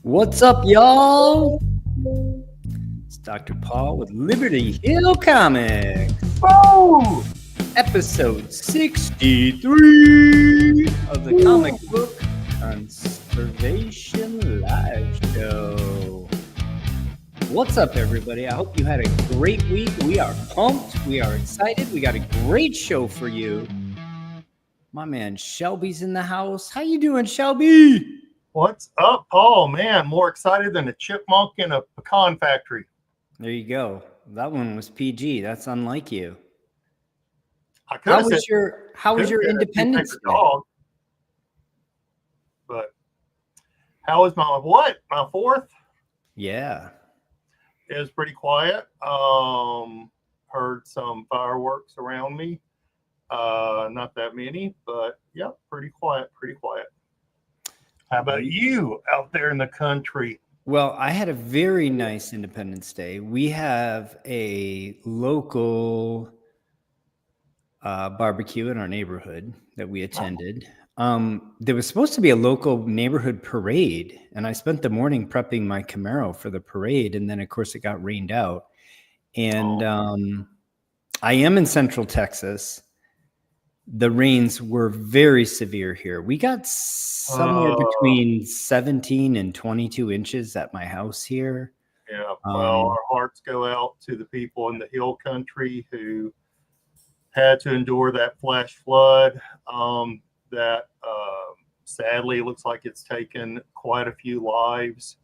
What's up, y'all? It's Dr. Paul with Liberty Hill Comics. Oh! Episode 63 of the comic book Conservation Live Show. What's up, everybody? I hope you had a great week. We are pumped. We are excited. We got a great show for you. My man Shelby's in the house. How you doing, Shelby? What's up, Paul? Man, more excited than a chipmunk in a pecan factory. There you go. That one was PG. That's unlike you. How was your Independence Day? But how was my fourth? Yeah. It was pretty quiet. Heard some fireworks around me. Not that many, but yeah, pretty quiet. How about you out there in the country? Well, I had a very nice Independence Day. We have a local barbecue in our neighborhood that we attended. There was supposed to be a local neighborhood parade, and I spent the morning prepping my Camaro for the parade, and then, of course, it got rained out. And I am in Central Texas. The rains were very severe here. We got somewhere between 17 and 22 inches at my house here. Yeah, well, our hearts go out to the people in the hill country who had to endure that flash flood. That sadly looks like it's taken quite a few lives.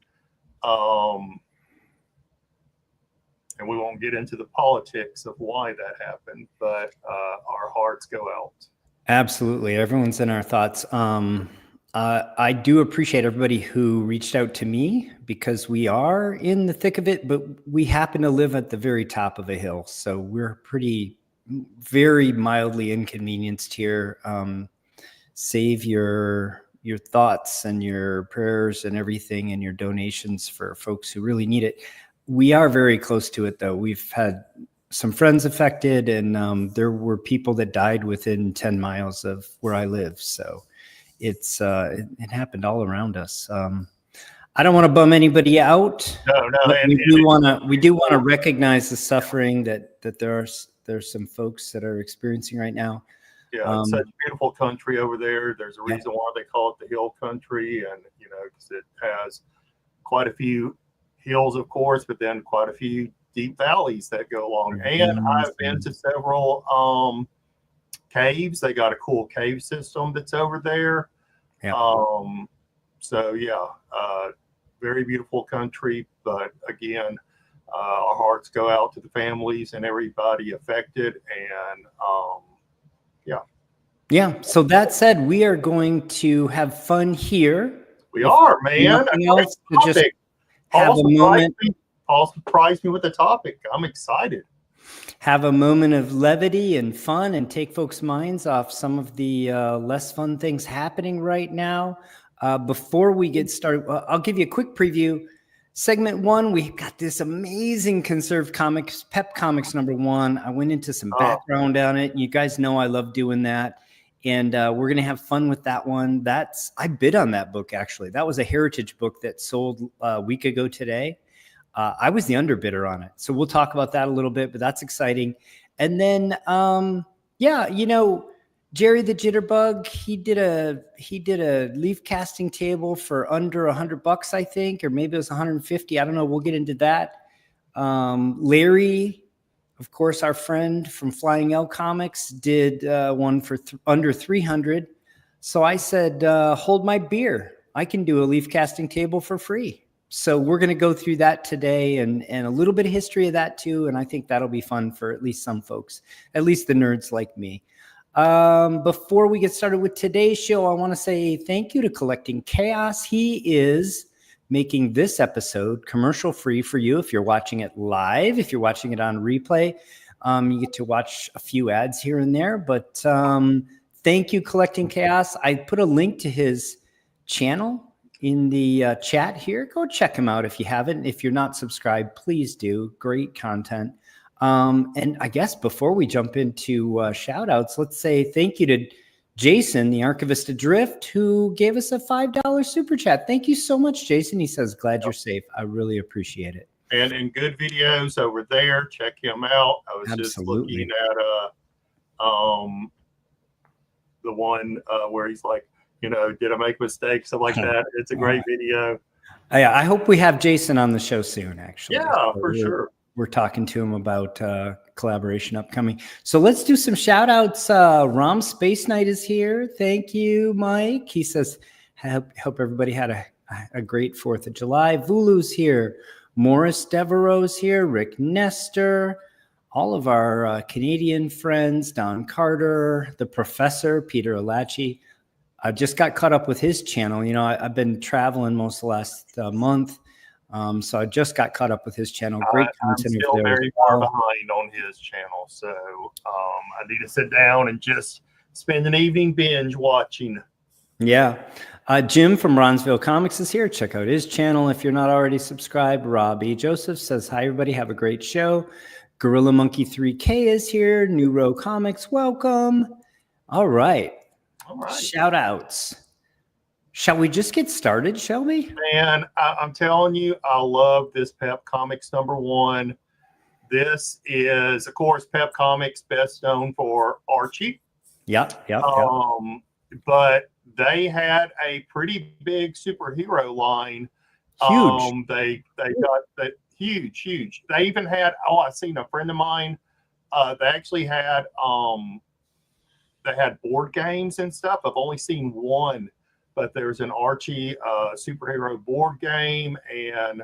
And we won't get into the politics of why that happened, but our hearts go out. Absolutely. Everyone's in our thoughts. I do appreciate everybody who reached out to me because we are in the thick of it, but we happen to live at the very top of a hill. So we're very mildly inconvenienced here. Save your thoughts and your prayers and everything and your donations for folks who really need it. We are very close to it, though. We've had some friends affected, and there were people that died within 10 miles of where I live. So it happened all around us. I don't want to bum anybody out. No. We do want to recognize the suffering that there's some folks that are experiencing right now. Yeah, it's such a beautiful country over there. There's a reason why they call it the hill country, and because it has quite a few hills, of course, but then quite a few deep valleys that go along. And I've been to several caves. They got a cool cave system that's over there. Yeah. Very beautiful country. But again, our hearts go out to the families and everybody affected. And yeah. So that said, we are going to have fun here. We are, man. Nothing else to just have a moment. Paul surprised me with the topic. I'm excited. Have a moment of levity and fun and take folks' minds off some of the less fun things happening right now. Before we get started, I'll give you a quick preview. Segment 1, we got this amazing conserved comics, Pep Comics #1. I went into some background on it. You guys know I love doing that. And we're going to have fun with that one. I bid on that book, actually. That was a heritage book that sold a week ago today. I was the underbidder on it. So we'll talk about that a little bit, but that's exciting. And then, Jerry the Jitterbug, he did a leaf casting table for under $100, I think, or maybe it was 150. I don't know. We'll get into that. Larry, of course, our friend from Flying L Comics, did one for under 300. So I said, hold my beer. I can do a leaf casting table for free. So we're going to go through that today and a little bit of history of that too. And I think that'll be fun for at least some folks, at least the nerds like me. Before we get started with today's show, I want to say thank you to Collecting Chaos. He is making this episode commercial free for you. If you're watching it live, if you're watching it on replay, you get to watch a few ads here and there, but, thank you, Collecting Chaos. I put a link to his channel in the chat here. Go check him out if you haven't. If you're not subscribed, please do. Great content. And I guess before we jump into shout outs, let's say thank you to Jason, the Archivist Adrift, who gave us a $5 super chat. Thank you so much, Jason. He says, glad you're safe. I really appreciate it. And good videos over there. Check him out. I was just looking at the one where he's like, did I make mistakes? Something like that. It's a great video. I hope we have Jason on the show soon, actually. Yeah, for sure. We're talking to him about collaboration upcoming. So let's do some shout outs. Rom Space Knight is here. Thank you, Mike. He says, hope everybody had a great 4th of July. Vulu's here. Morris Devereaux's here. Rick Nestor. All of our Canadian friends, Don Carter, the professor, Peter Alachi. I just got caught up with his channel. I've been traveling most of the last month. So I just got caught up with his channel. Great content. I'm still very far behind on his channel. So I need to sit down and just spend an evening binge watching. Yeah. Jim from Bronzeville Comics is here. Check out his channel if you're not already subscribed. Robbie Joseph says, hi, everybody. Have a great show. Gorilla Monkey 3K is here. New Row Comics, welcome. All right. Shout outs. Shall we just get started, shall we? Man, I'm telling you, I love this Pep Comics #1. This is, of course, Pep Comics, best known for Archie. Yep. But they had a pretty big superhero line. Huge. They got that huge. They even had, I seen a friend of mine. They actually had they had board games and stuff. I've only seen one, but there's an Archie superhero board game, and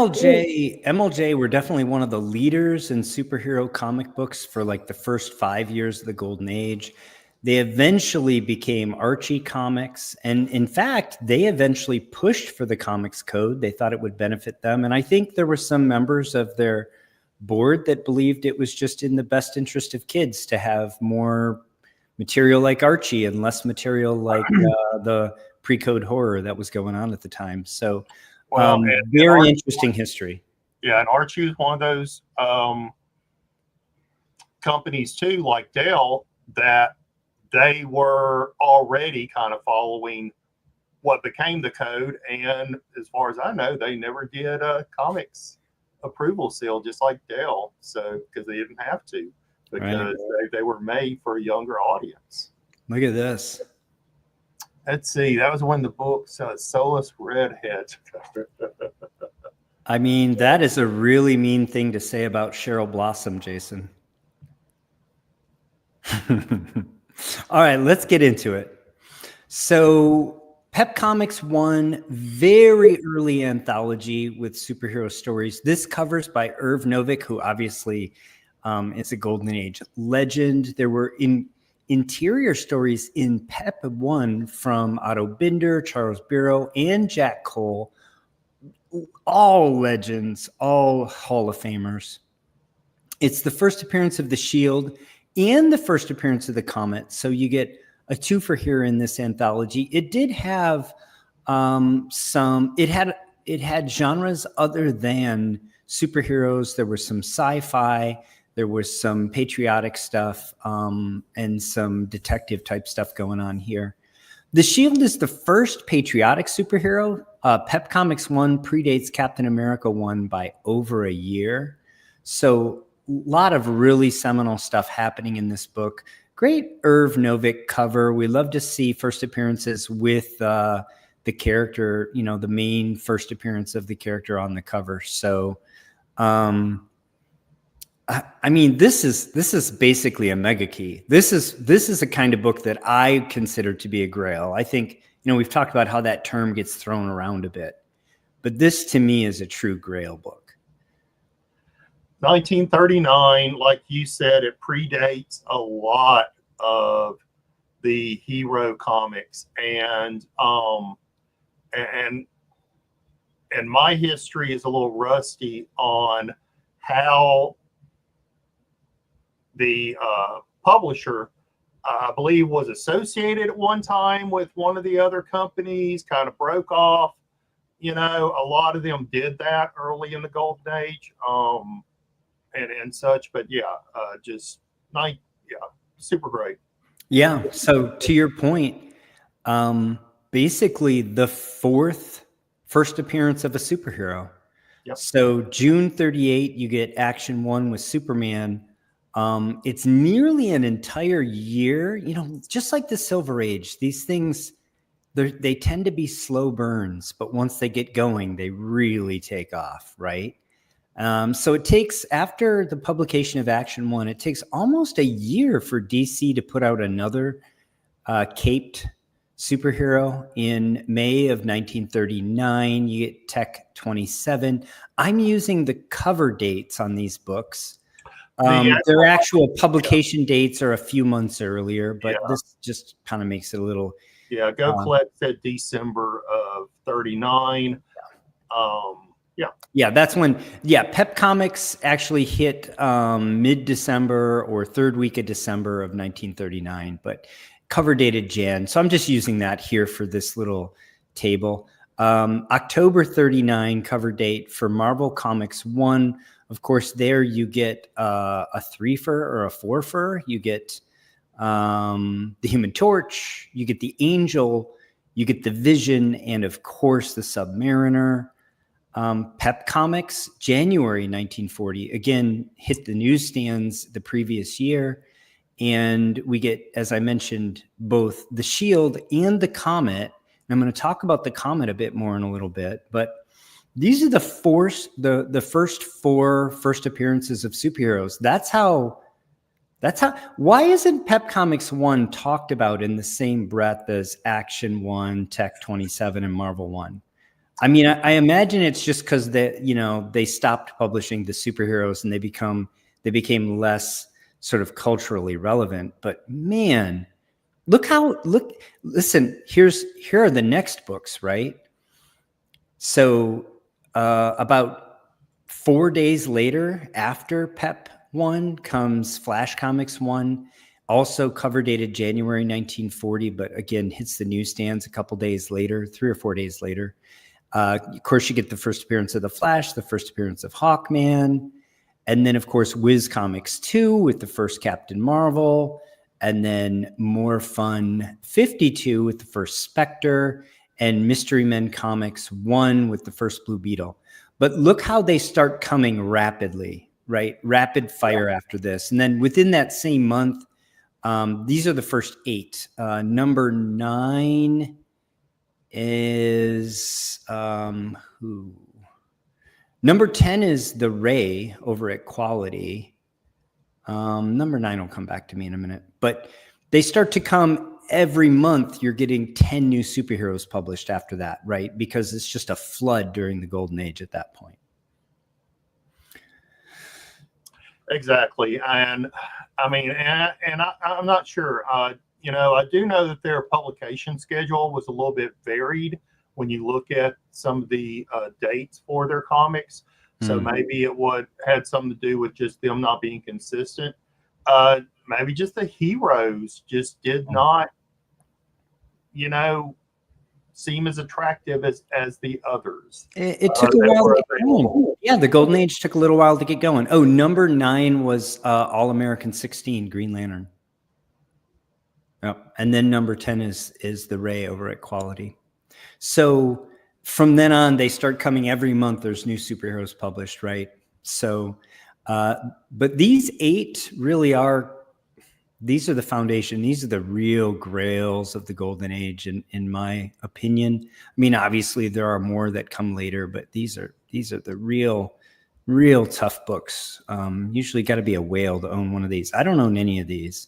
MLJ were definitely one of the leaders in superhero comic books for like the first 5 years of the Golden Age. They eventually became Archie Comics, and in fact, they eventually pushed for the Comics Code. They thought it would benefit them, and I think there were some members of their board that believed it was just in the best interest of kids to have more material like Archie and less material like the pre-code horror that was going on at the time. So very interesting history. Yeah, and Archie was one of those companies too, like Dell, that they were already kind of following what became the code. And as far as I know, they never did a comics approval seal, just like Dell. So, because they didn't have to, because they were made for a younger audience. Look at this. Let's see. That was when the book Soulless Redhead. I mean, that is a really mean thing to say about Cheryl Blossom, Jason. All right, let's get into it. So Pep Comics won very early anthology with superhero stories. This cover's by Irv Novick, who obviously is a Golden Age legend. There were interior stories in Pep 1 from Otto Binder, Charles Bureau, and Jack Cole. All legends, all Hall of Famers. It's the first appearance of the Shield and the first appearance of the Comet. So you get a twofer here in this anthology. It did have it had genres other than superheroes. There was some sci-fi, there was some patriotic stuff, and some detective type stuff going on here. The Shield is the first patriotic superhero. Pep Comics 1 predates Captain America 1 by over a year. So a lot of really seminal stuff happening in this book. Great Irv Novick cover. We love to see first appearances with the character, the main first appearance of the character on the cover. So, I mean, this is basically a mega key. This is a kind of book that I consider to be a grail. I think, we've talked about how that term gets thrown around a bit, but this to me is a true grail book. 1939, like you said, it predates a lot of the hero comics, and my history is a little rusty on how the publisher, I believe, was associated at one time with one of the other companies, kind of broke off. A lot of them did that early in the Golden Age. And such, but just super great. Yeah. So to your point, basically the first appearance of a superhero. Yep. So June 38, you get Action 1 with Superman. It's nearly an entire year, just like the Silver Age. These things, they tend to be slow burns, but once they get going, they really take off, right? So it takes, after the publication of Action 1, it takes almost a year for DC to put out another caped superhero. In May of 1939. You get Tech 27. I'm using the cover dates on these books. Their actual publication dates are a few months earlier, but this just kind of makes it a little. Yeah, Go Collect said December of 39. Yeah, that's when. Yeah, Pep Comics actually hit mid-December or third week of December of 1939, but cover dated Jan. So I'm just using that here for this little table. October 39 cover date for Marvel Comics 1. Of course, there you get a 3-fer or a 4-fer. You get the Human Torch, you get the Angel, you get the Vision, and of course the Submariner. Pep Comics, January 1940, again, hit the newsstands the previous year. And we get, as I mentioned, both the Shield and the Comet. And I'm going to talk about the Comet a bit more in a little bit, but these are the first 4 first appearances of superheroes. Why isn't Pep Comics 1 talked about in the same breath as Action 1, Tech 27, and Marvel 1? I mean, I imagine it's just because they stopped publishing the superheroes and they became less sort of culturally relevant. But man, listen, here are the next books, right? So about 4 days later, after Pep 1, comes Flash Comics 1, also cover dated January 1940, but again, hits the newsstands a couple days later, 3 or 4 days later. Of course, you get the first appearance of the Flash, the first appearance of Hawkman, and then, of course, Whiz Comics 2 with the first Captain Marvel, and then More Fun 52 with the first Spectre, and Mystery Men Comics 1 with the first Blue Beetle. But look how they start coming rapidly, right? Rapid fire after this. And then within that same month, these are the first 8. Number 9 is who? Number 10 is the Ray over at Quality. Number 9 will come back to me in a minute. But they start to come every month. You're getting 10 new superheroes published after that, right? Because it's just a flood during the Golden Age at that point. Exactly. And I mean, and I'm not sure. I do know that their publication schedule was a little bit varied when you look at some of the dates for their comics. So maybe it had something to do with just them not being consistent. Maybe just the heroes just did not, seem as attractive as the others. It took a while to get going. Yeah, the Golden Age took a little while to get going. Oh, number 9 was All-American 16, Green Lantern. Yep. And then number 10 is the Ray over at Quality. So from then on, they start coming every month. There's new superheroes published, right? So, but these 8 really these are the foundation. These are the real grails of the Golden Age, in my opinion. I mean, obviously there are more that come later, but these are the real tough books. Usually got to be a whale to own one of these. I don't own any of these.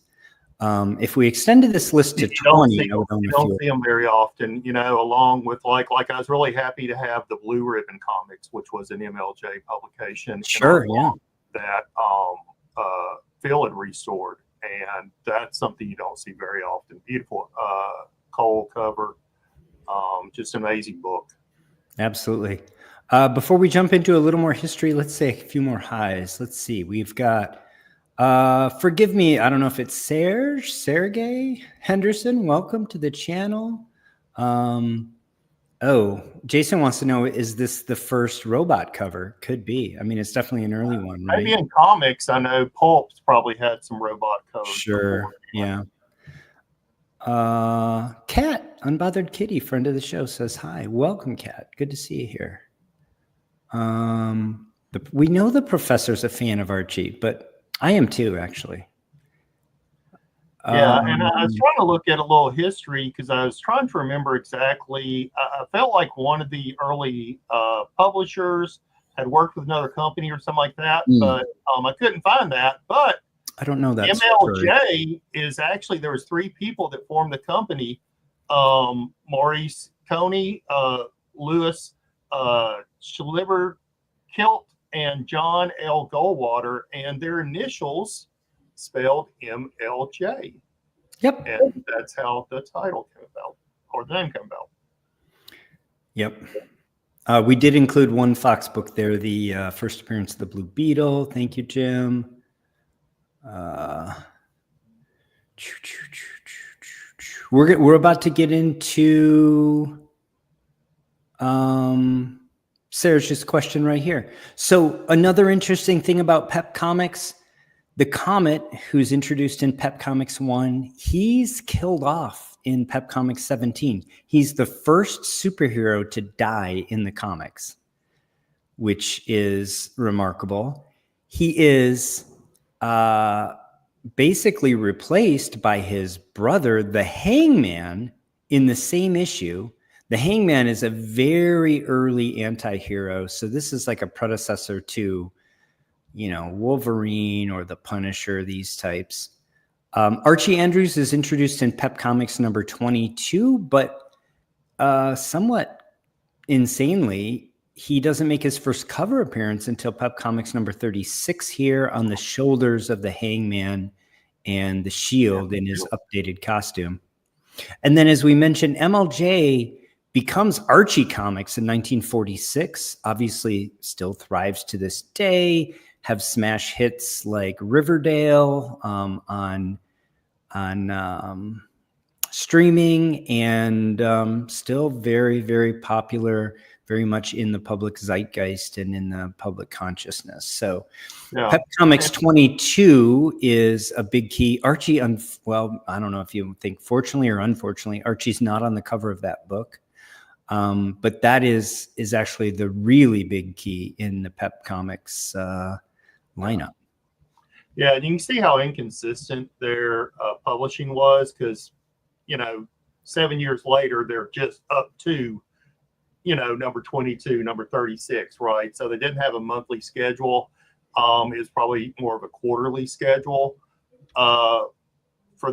If we extended this list to 20, I would own a few. You don't see them very often, along with like I was really happy to have the Blue Ribbon Comics, which was an MLJ publication. Sure, yeah. That Phil had restored. And that's something you don't see very often. Beautiful coal cover. Just an amazing book. Absolutely. Before we jump into a little more history, let's say a few more highs. Let's see. We've got, forgive me, I don't know if it's Sergey Henderson. Welcome to the channel. Oh, Jason wants to know, is this the first robot cover? Could be. I mean, it's definitely an early one, right? Maybe in comics, I know Pulp's probably had some robot covers. Sure. Before. Yeah. Kat, Unbothered Kitty, friend of the show, says hi. Welcome, Kat. Good to see you here. We know the professor's a fan of Archie, but I am too, actually. Yeah, and I was trying to look at a little history because I was trying to remember exactly. I felt like one of the early publishers had worked with another company or something like that, but I couldn't find that. But I don't know that. MLJ is actually, there was 3 people that formed the company: Maurice Coney, Louis Schliber Kilt, and John L. Goldwater, and their initials spelled MLJ. Yep. And that's how the title came about, or the name came about. Yep. We did include one Fox book there, the first appearance of the Blue Beetle. Thank you, Jim. We're about to get into Sarah's question right here. So another interesting thing about Pep Comics, the Comet, who's introduced in Pep Comics 1, he's killed off in Pep Comics 17. He's the first superhero to die in the comics, which is remarkable. He is basically replaced by his brother, the Hangman, in the same issue. The Hangman is a very early anti-hero. So this is like a predecessor to, Wolverine or the Punisher, these types. Archie Andrews is introduced in Pep Comics number 22, but somewhat insanely, he doesn't make his first cover appearance until Pep Comics number 36 here, on the shoulders of the Hangman and the shield in his updated costume. And then, as we mentioned, MLJ becomes Archie Comics in 1946, obviously still thrives to this day, have smash hits like Riverdale on streaming, and still very, very popular, very much in the public zeitgeist and in the public consciousness. So Pep Comics 22 is a big key. Archie, well, I don't know if you think fortunately or unfortunately, Archie's not on the cover of that book. But that is actually the really big key in the Pep Comics lineup. Yeah, and you can see how inconsistent their publishing was, because 7 years later they're just up to number 22, number 36, right? So they didn't have a monthly schedule. It was probably more of a quarterly schedule for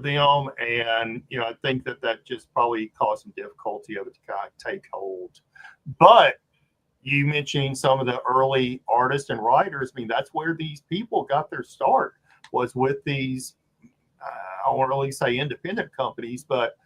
them, and I think that just probably caused some difficulty of it to kind of take hold. But you mentioning some of the early artists and writers, I mean, that's where these people got their start, was with these, I won't really say independent companies, but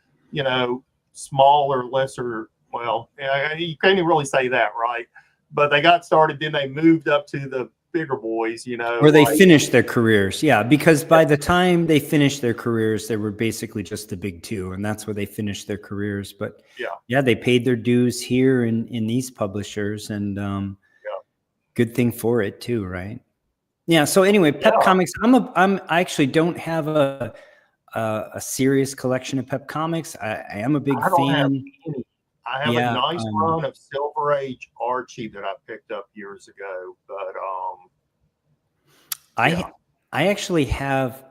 smaller, lesser, well, you can't even really say that, right? But they got started, then they moved up to the bigger boys, or they finished their careers. Yeah, because by the time they finished their careers, they were basically just the big two, and that's where they finished their careers. But yeah, they paid their dues here in these publishers, and good thing for it too, right? Yeah. So anyway, Pep Comics. I actually don't have a serious collection of Pep Comics. I am a big fan. I have a nice run of Silver Age Archie that I picked up years ago, but I actually have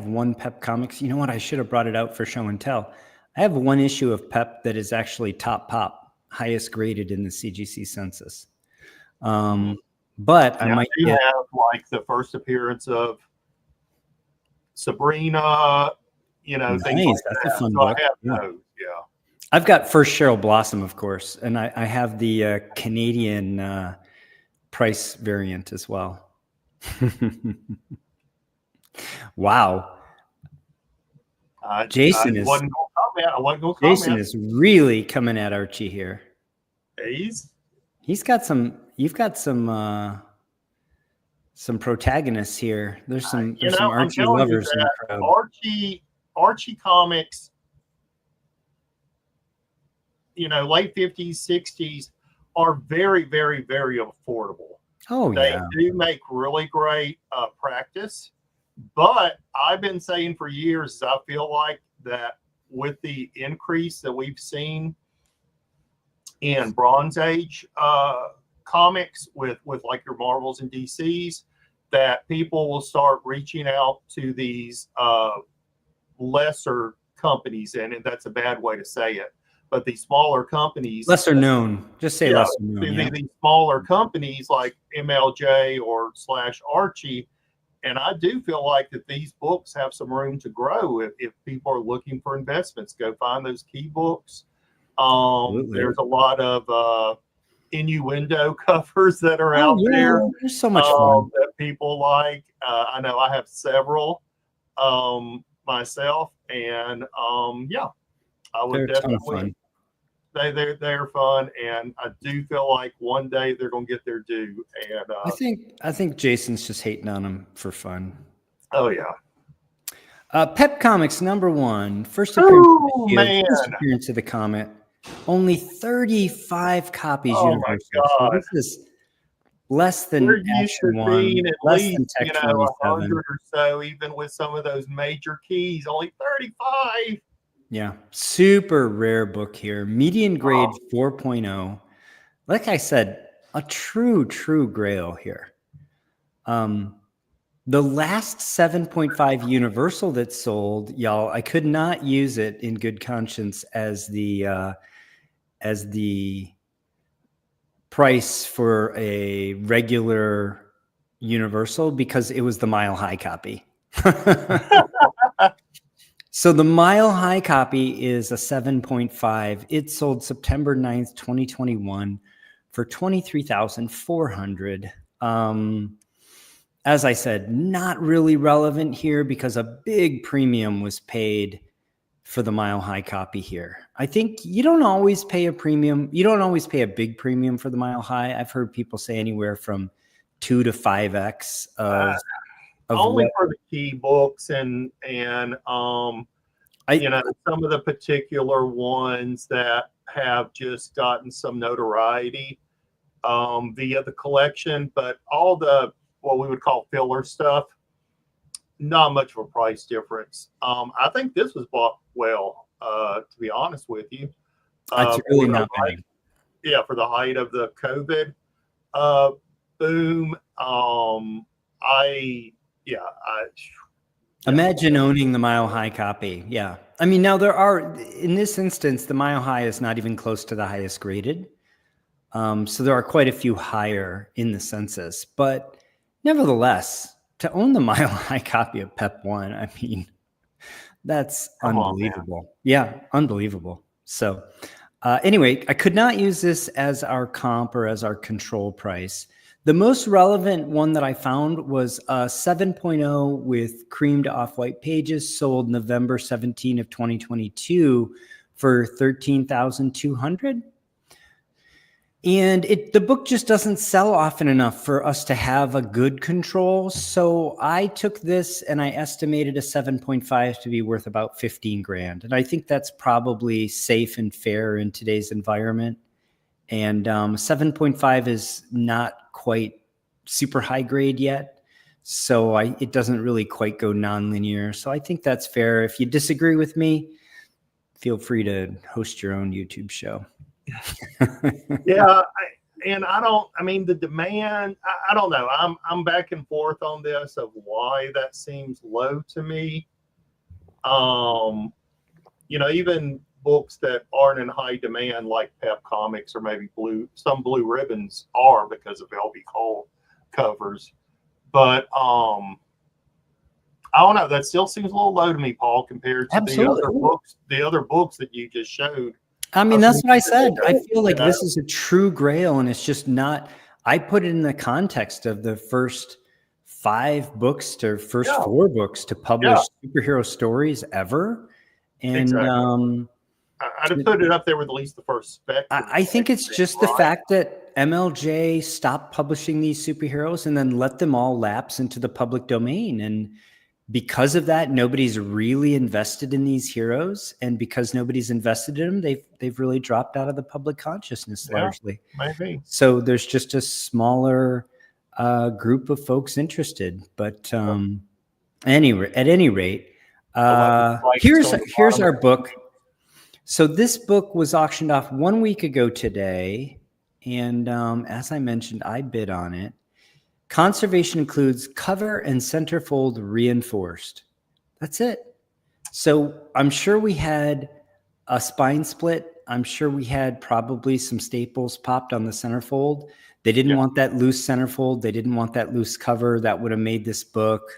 one Pep Comics. You know what? I should have brought it out for show and tell. I have one issue of Pep that is actually top pop, highest graded in the CGC census. But I might have like the first appearance of Sabrina, nice. Things like That's that. a fun so book. I have those, I've got First Cheryl Blossom, of course, and I have the Canadian price variant as well. Wow. Jason is really coming at Archie here. He's got some. You've got some protagonists here. There's some Archie lovers in the crowd. Archie Comics. late 50s, 60s are very, very, very affordable. Oh, They yeah. do make really great practice. But I've been saying for years, I feel like that with the increase that we've seen in Bronze Age comics with like your Marvels and DCs, that people will start reaching out to these lesser companies, and that's a bad way to say it, but these smaller companies, Lesser known. Just say lesser known. Yeah. these smaller companies like MLJ or /Archie. And I do feel like that these books have some room to grow if people are looking for investments. Go find those key books. There's a lot of innuendo covers that are out there. There's so much fun that people like. I know I have several myself, and I would definitely. They're fun, and I do feel like one day they're going to get their due. And I think Jason's just hating on them for fun. Oh yeah. Pep Comics #1, first appearance of the comic. Only 35 copies. Oh universal. my God! So this is less than There used to be at least 100 or so, even with some of those major keys. Only 35. Yeah, super rare book here. Median grade 4.0. Like I said, a true grail here. The last 7.5 universal that sold, y'all, I could not use it in good conscience as the price for a regular universal because it was the Mile High copy. So the Mile High copy is a 7.5. It sold September 9th, 2021 for $23,400. As I said, not really relevant here because a big premium was paid for the Mile High copy here. I think you don't always pay a premium. You don't always pay a big premium for the Mile High. I've heard people say anywhere from 2 to 5x of only for the key books and some of the particular ones that have just gotten some notoriety via the collection, but all the what we would call filler stuff, not much of a price difference. I think this was bought well, to be honest with you. It's really not bad. Yeah, for the height of the COVID boom. Imagine owning the Mile High copy. Yeah. I mean, now in this instance, the Mile High is not even close to the highest graded. So there are quite a few higher in the census, but nevertheless, to own the Mile High copy of Pep 1, I mean, that's unbelievable. Yeah, unbelievable. So anyway, I could not use this as our comp or as our control price. The most relevant one that I found was a 7.0 with creamed off-white pages, sold November 17 of 2022 for $13,200. And the book just doesn't sell often enough for us to have a good control. So I took this and I estimated a 7.5 to be worth about 15 grand. And I think that's probably safe and fair in today's environment. And 7.5 is not quite super high grade yet. So it doesn't really quite go nonlinear. So I think that's fair. If you disagree with me, feel free to host your own YouTube show. Yeah. The demand, I don't know. I'm back and forth on this of why that seems low to me. Even books that aren't in high demand, like Pep Comics or maybe some Blue Ribbons are because of LB Cole covers. But I don't know. That still seems a little low to me, Paul, compared to the other books that you just showed. I mean, that's what I said. I feel like this is a true grail, and it's just not. I put it in the context of the first 5 books to first 4 books to publish superhero stories ever. And exactly. I'd have put it up there with at least the first spec. I think it's just the fact that MLJ stopped publishing these superheroes and then let them all lapse into the public domain. And because of that, nobody's really invested in these heroes, and because nobody's invested in them, they've really dropped out of the public consciousness largely. Maybe. So there's just a smaller group of folks interested. But at any rate, here's our book. So this book was auctioned off 1 week ago today, and as I mentioned, I bid on it. Conservation includes cover and centerfold reinforced. That's it. So I'm sure we had a spine split. I'm sure we had probably some staples popped on the centerfold. They didn't want that loose centerfold. They didn't want that loose cover. That would have made this book,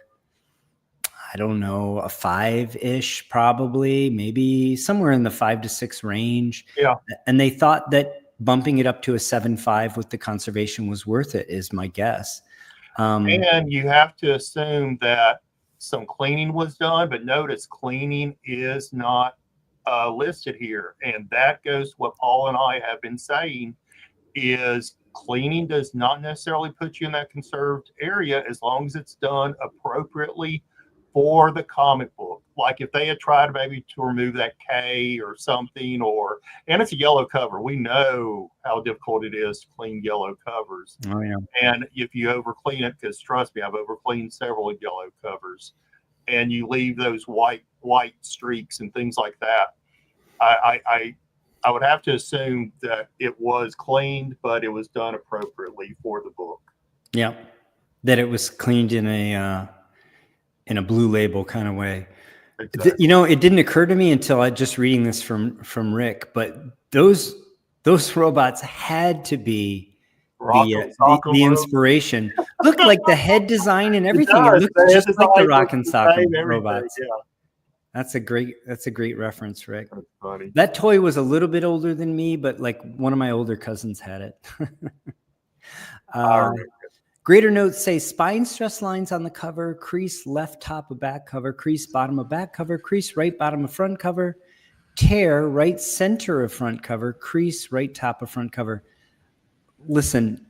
I don't know, a 5-ish, probably, maybe somewhere in the 5 to 6 range. Yeah. And they thought that bumping it up to a 7.5 with the conservation was worth it, is my guess. And you have to assume that some cleaning was done, but notice cleaning is not listed here. And that goes to what Paul and I have been saying, is cleaning does not necessarily put you in that conserved area as long as it's done appropriately for the comic book. Like if they had tried maybe to remove that K or something, and it's a yellow cover. We know how difficult it is to clean yellow covers. Oh yeah. And if you over clean it, because trust me, I've over cleaned several yellow covers, and you leave those white streaks and things like that, I would have to assume that it was cleaned, but it was done appropriately for the book. Yeah, that it was cleaned in a blue label kind of way. Exactly. You know, it didn't occur to me until I just reading this from Rick, but those robots had to be the inspiration. Looked like the head design and everything. It looked just like the Rock and Sock robots. Yeah. That's a great reference, Rick. That's funny. That toy was a little bit older than me, but like one of my older cousins had it. Greater notes say spine stress lines on the cover, crease left top of back cover, crease bottom of back cover, crease right bottom of front cover, tear right center of front cover, crease right top of front cover. Listen,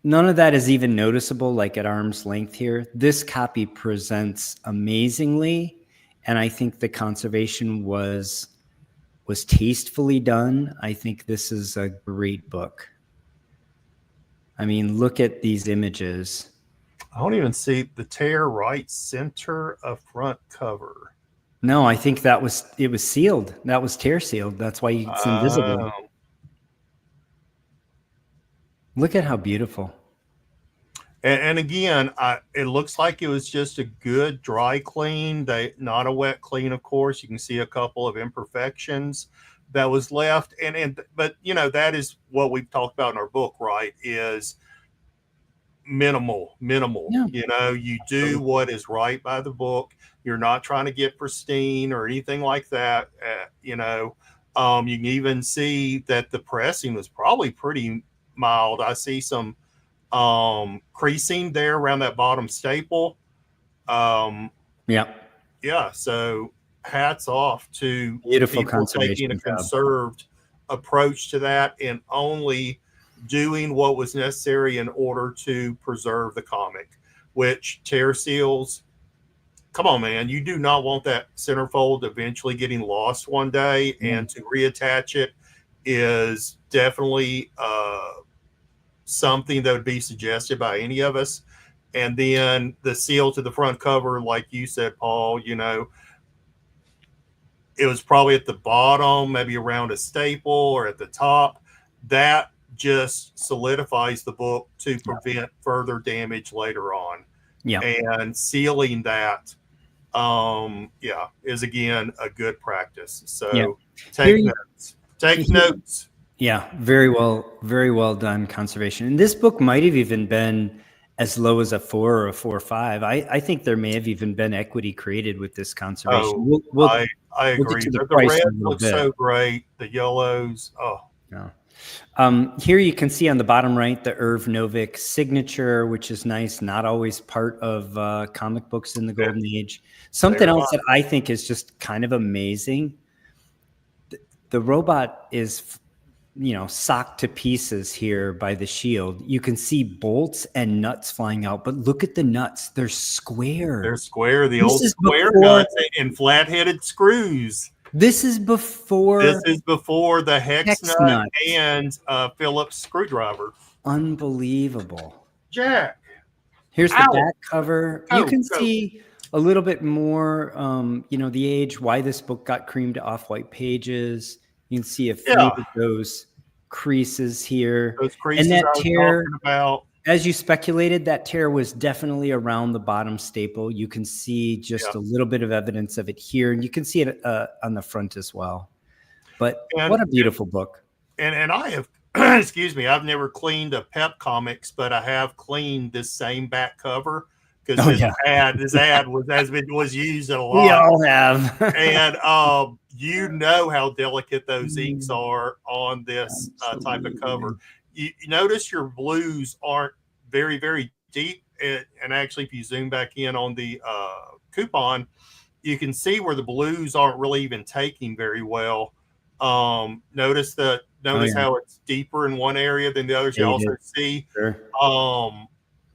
none of that is even noticeable, like at arm's length here. This copy presents amazingly, and I think the conservation was tastefully done. I think this is a great book. I mean, look at these images. I don't even see the tear right center of front cover. No, I think it was sealed. That was tear sealed. That's why it's invisible. Look at how beautiful. And again, it looks like it was just a good dry clean. Not a wet clean, of course. You can see a couple of imperfections that was left. But you know, that is what we've talked about in our book, right? Is minimal. Yeah. You know, you do what is right by the book. You're not trying to get pristine or anything like that. You know, you can even see that the pressing was probably pretty mild. I see some creasing there around that bottom staple. Yeah. So hats off to beautiful people taking a conserved approach to that and only doing what was necessary in order to preserve the comic, which tear seals. Come on, man. You do not want that centerfold eventually getting lost one day, and to reattach it is definitely something that would be suggested by any of us. And then the seal to the front cover, like you said, Paul, you know, it was probably at the bottom, maybe around a staple, or at the top. That just solidifies the book to prevent further damage later on. Yeah. And sealing that, is again a good practice. So take notes. Take notes. Yeah, very well done conservation. And this book might have even been as low as a 4 or a 4.5. I think there may have even been equity created with this conservation. I agree. The red looks so great. The yellows. Oh. Yeah. Here you can see on the bottom right the Irv Novick signature, which is nice. Not always part of comic books in the Golden Age. Something else that I think is just kind of amazing. The robot is socked to pieces here by the shield. You can see bolts and nuts flying out, but look at the nuts. They're square. They're square. The old square nuts and flat-headed screws. This is before. This is before the hex nut and Phillips screwdriver. Unbelievable. Jack. Here's the back cover. You can see a little bit more, the age, why this book got creamed off-white pages. You can see a few of those creases here. Those creases and that tear, about. As you speculated, that tear was definitely around the bottom staple. You can see just a little bit of evidence of it here. And you can see it on the front as well. But what a beautiful book. And I have, excuse me, I've never cleaned a Pep Comics, but I have cleaned this same back cover. Because his ad was used a lot. We all have. And you know how delicate those inks are on this type of cover. You notice your blues aren't very, very deep. And actually, if you zoom back in on the coupon, you can see where the blues aren't really even taking very well. Notice how it's deeper in one area than the others. You also see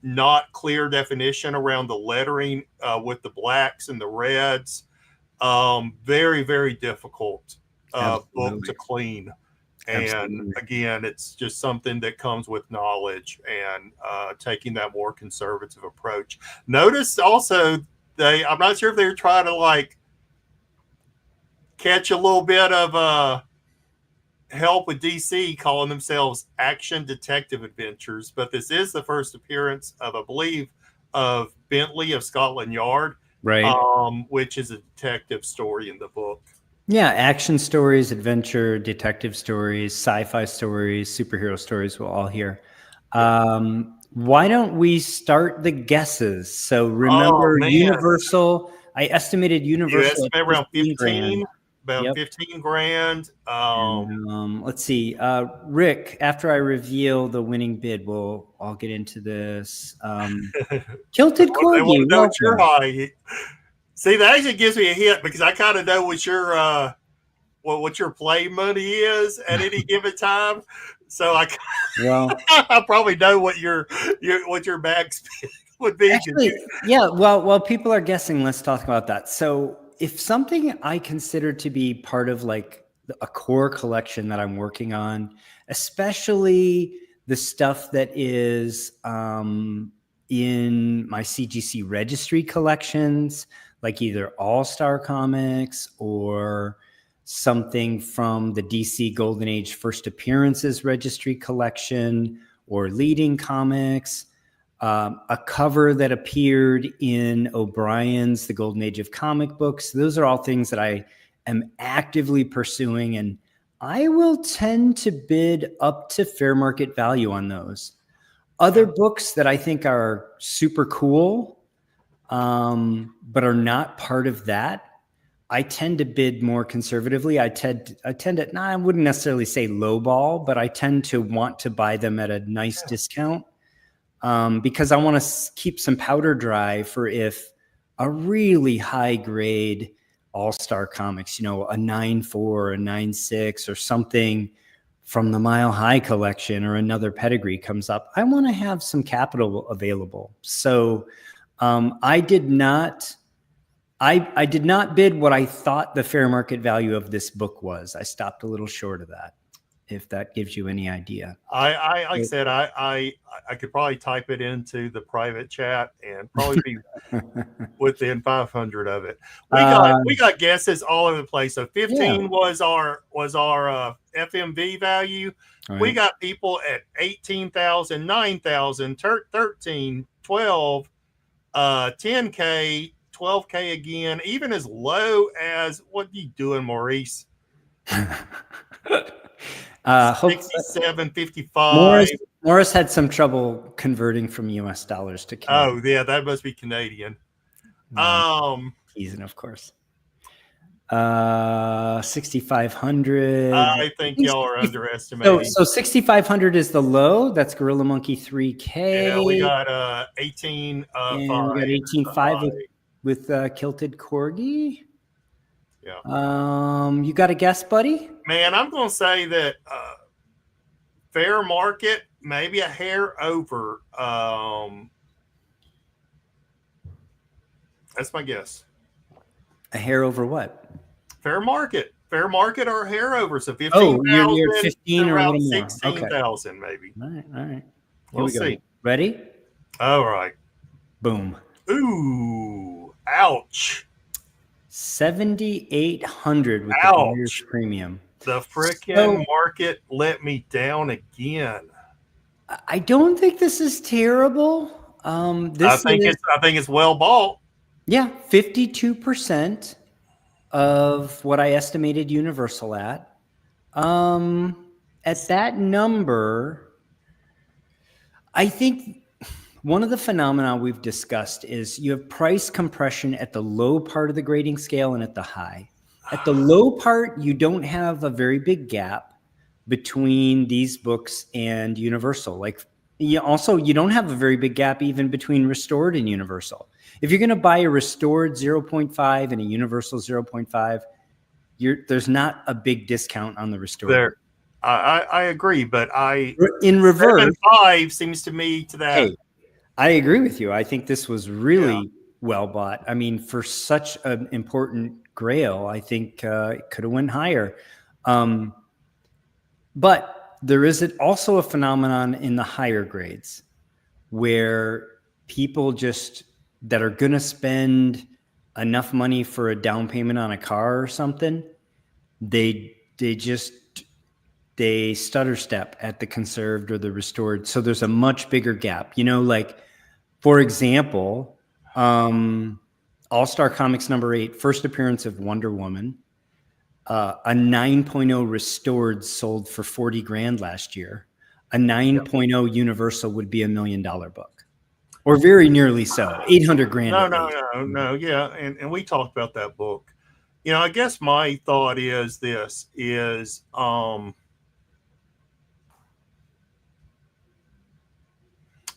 not clear definition around the lettering with the blacks and the reds. Very, very difficult book to clean. And again, it's just something that comes with knowledge and taking that more conservative approach. Notice also I'm not sure if they were trying to catch a little bit of help with DC, calling themselves Action Detective Adventures, but this is the first appearance of, I believe, of Bentley of Scotland Yard, right? Which is a detective story in the book. Yeah, action stories, adventure, detective stories, sci-fi stories, superhero stories. We'll all hear. Why don't we start the guesses? So remember, Universal. I estimated Universal around 15. About 15 grand. Let's see. Rick, after I reveal the winning bid, we'll all get into this. Kilted Corgi. I want to know what your high. See, that actually gives me a hint because I kind of know what your play money is at any given time. So I probably know what your max bid would be. Actually, yeah. Well, while people are guessing, let's talk about that. So if something I consider to be part of a core collection that I'm working on, especially the stuff that is in my CGC registry collections, like either All-Star Comics or something from the DC Golden Age First Appearances registry collection or Leading Comics, a cover that appeared in O'Brien's The Golden Age of Comic Books. Those are all things that I am actively pursuing, and I will tend to bid up to fair market value on those. Other books that I think are super cool, but are not part of that, I tend to bid more conservatively. I tend to, I wouldn't necessarily say lowball, but I tend to want to buy them at a nice discount. Because I want to keep some powder dry for if a really high grade All-Star Comics, a 9.4 or a 9.6 or something from the Mile High collection or another pedigree comes up, I want to have some capital available. So I did not bid what I thought the fair market value of this book was. I stopped a little short of that, if that gives you any idea. Like I said, I could probably type it into the private chat and probably be within 500 of it. We got guesses all over the place. So 15 was our FMV value. Right. We got people at 18,000, 9,000, 13, 12, 10K, 12K again, even as low as, what are you doing, Maurice? 67, 55. Morris had some trouble converting from US dollars to Canadian. Oh, yeah, that must be Canadian. Teasing, of course. 6,500. I think y'all are underestimating. So 6,500 is the low. That's Gorilla Monkey 3K. Yeah, we got 18. And we got 18.5 with Kilted Corgi. Yeah. You got a guess, buddy? Man, I'm going to say that fair market, maybe a hair over. That's my guess. A hair over what? Fair market or a hair over. So 15,000 you're at 15 or a around little more. 16,000 maybe. All right. Here We'll we go. see. Ready? All right. Boom. Ooh, ouch. 7,800 with the buyer's premium. The frickin' market let me down again. I don't think this is terrible. I think it's well bought. Yeah, 52% of what I estimated Universal at. At that number, I think one of the phenomena we've discussed is you have price compression at the low part of the grading scale and at the high. At the low part, you don't have a very big gap between these books and Universal. Like, you don't have a very big gap even between Restored and Universal. If you're going to buy a Restored 0.5 and a Universal 0.5, there's not a big discount on the Restored. I agree, but in reverse, 7.5 seems to me to that. Hey, I agree with you. I think this was really well bought. I mean, for such an important grail, I think it could have went higher. But there is also a phenomenon in the higher grades where people that are going to spend enough money for a down payment on a car or something, they stutter step at the conserved or the restored. So there's a much bigger gap, like, for example, All-Star Comics #8, first appearance of Wonder Woman, a 9.0 restored sold for 40 grand last year. A 9.0 Universal would be $1 million book, or very nearly so, 800 grand. No. Yeah. And we talked about that book. I guess my thought is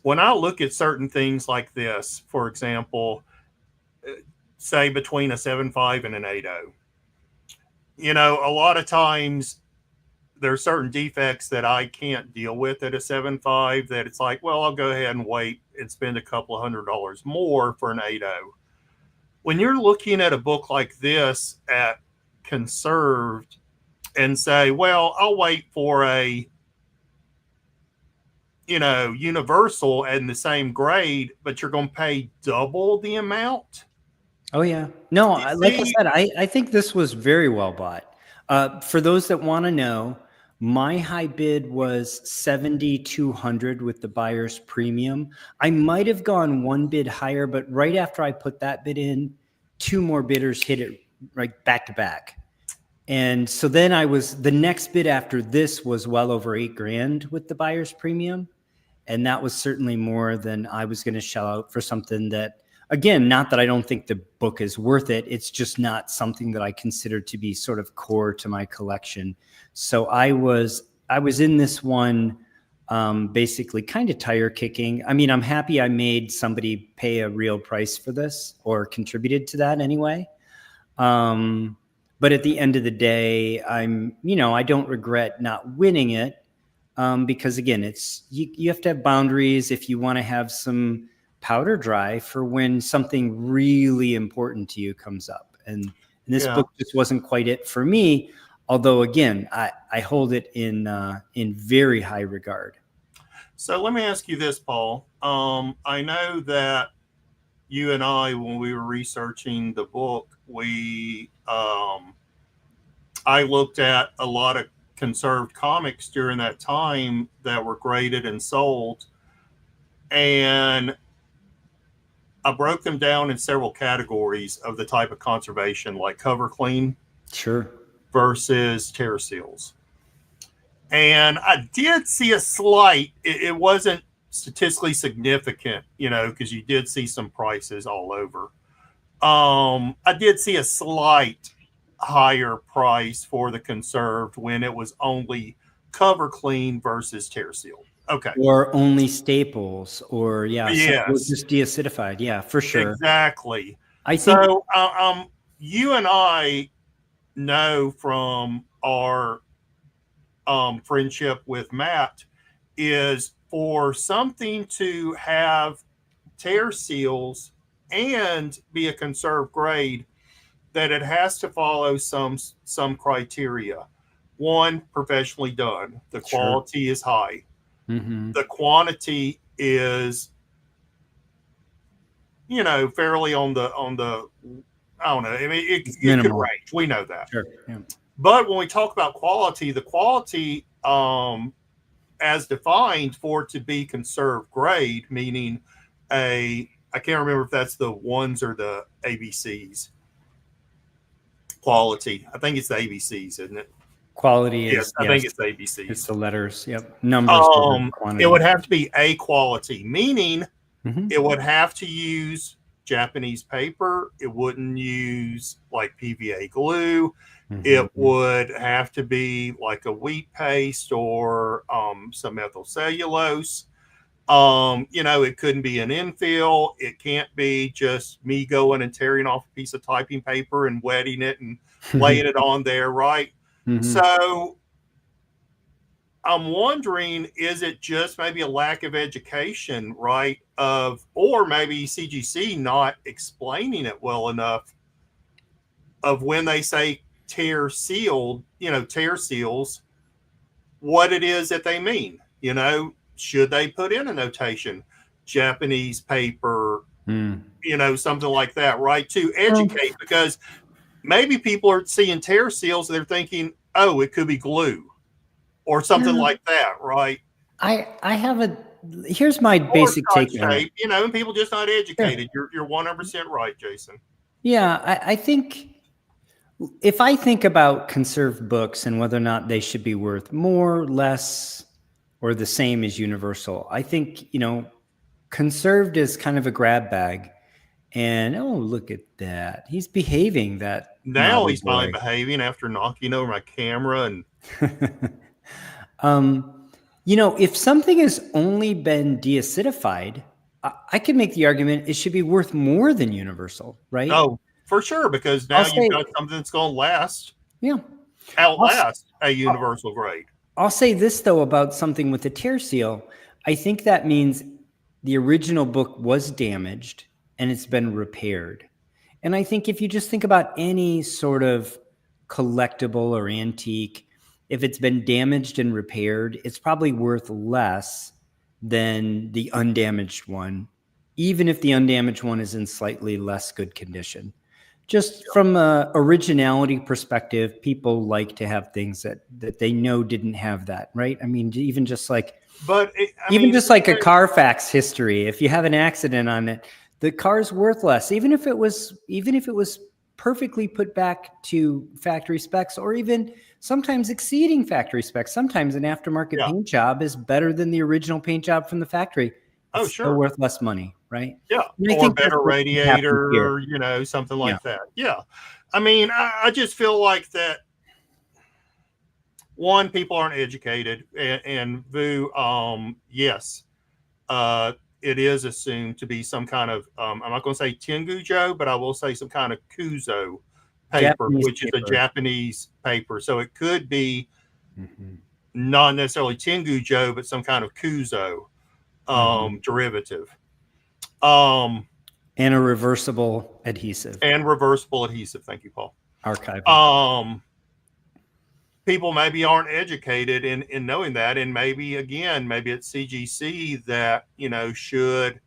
when I look at certain things like this, for example, say between a 7.5 and an 8.0, a lot of times there are certain defects that I can't deal with at a 7.5 that it's like, well, I'll go ahead and wait and spend a couple of $100 more for an 8.0. When you're looking at a book like this at conserved and say, well, I'll wait for a Universal and the same grade, but you're going to pay double the amount. Oh yeah. No, like I said, I think this was very well bought. For those that want to know, my high bid was 7,200 with the buyer's premium. I might have gone one bid higher, but right after I put that bid in, two more bidders hit it right back to back. And so then the next bid after this was well over 8 grand with the buyer's premium. And that was certainly more than I was going to shell out for something that, again, not that I don't think the book is worth it. It's just not something that I consider to be sort of core to my collection. So I was in this one basically kind of tire kicking. I mean, I'm happy I made somebody pay a real price for this or contributed to that anyway. But at the end of the day, I don't regret not winning it. Because again, you have to have boundaries if you want to have some powder dry for when something really important to you comes up. And this book just wasn't quite it for me. Although again, I hold it in very high regard. So let me ask you this, Paul. I know that you and I, when we were researching the book, I looked at a lot of conserved comics during that time that were graded and sold, and I broke them down in several categories of the type of conservation, like cover clean, sure, versus tear seals. And I did see a slight, it wasn't statistically significant, because you did see some prices all over. I did see a slight higher price for the conserved when it was only cover clean versus tear seal. Okay. Or only staples, or yes, just deacidified. Yeah, for sure. Exactly. I think so. You and I know from our friendship with Matt is for something to have tear seals and be a conserved grade, that it has to follow some criteria. One, professionally done. The quality is high. The quantity is, fairly on the I don't know. I mean, it could range. We know that. Sure. Yeah. But when we talk about quality, the quality as defined for it to be conserved grade, meaning I can't remember if that's the ones or the ABCs. Quality. I think it's the ABCs, isn't it? Quality is. Yes, I think it's ABCs. It's the letters. Yep. Numbers. It would have to be A quality, meaning it would have to use Japanese paper. It wouldn't use like PVA glue. It would have to be like a wheat paste or some methyl cellulose. It couldn't be an infill. It can't be just me going and tearing off a piece of typing paper and wetting it and laying it on there, right? So I'm wondering, is it just maybe a lack of education, right? Or maybe CGC not explaining it well enough of when they say tear sealed, tear seals, what it is that they mean. Should they put in a notation, Japanese paper, something like that, right? To educate, because maybe people are seeing tear seals and they're thinking, oh, it could be glue or something like that, right? Here's my basic take on it. And people just not educated. You're 100% right, Jason. Yeah, I think if I think about conserved books and whether or not they should be worth more, less, or the same as universal, I think, conserved is kind of a grab bag. And, oh, look at that. He's behaving that. Now he's finally behaving after knocking over my camera. And if something has only been deacidified, I could make the argument it should be worth more than universal, right? Oh, for sure, because now you've got something that's going to last. Yeah. Outlast a universal grade. I'll say this, though, about something with a tear seal. I think that means the original book was damaged and it's been repaired. And I think if you just think about any sort of collectible or antique, if it's been damaged and repaired, it's probably worth less than the undamaged one, even if the undamaged one is in slightly less good condition. Just from a originality perspective, people like to have things that they know didn't have that, right? I mean, even just like, a Carfax history, if you have an accident on it, the car's worth less, even if it was perfectly put back to factory specs, or even sometimes exceeding factory specs. Sometimes an aftermarket paint job is better than the original paint job from the factory. It's still worth less money, right? Yeah, or better radiator, something like that. Yeah, I mean, I just feel like that. One, people aren't educated, and yes, it is assumed to be some kind of, I'm not going to say Tengujo, but I will say some kind of Kuzo paper, which is a Japanese paper. So it could be not necessarily Tengujo, but some kind of Kuzo derivative. And a reversible adhesive. Thank you, Paul. Archive. People maybe aren't educated in knowing that, and maybe it's CGC that should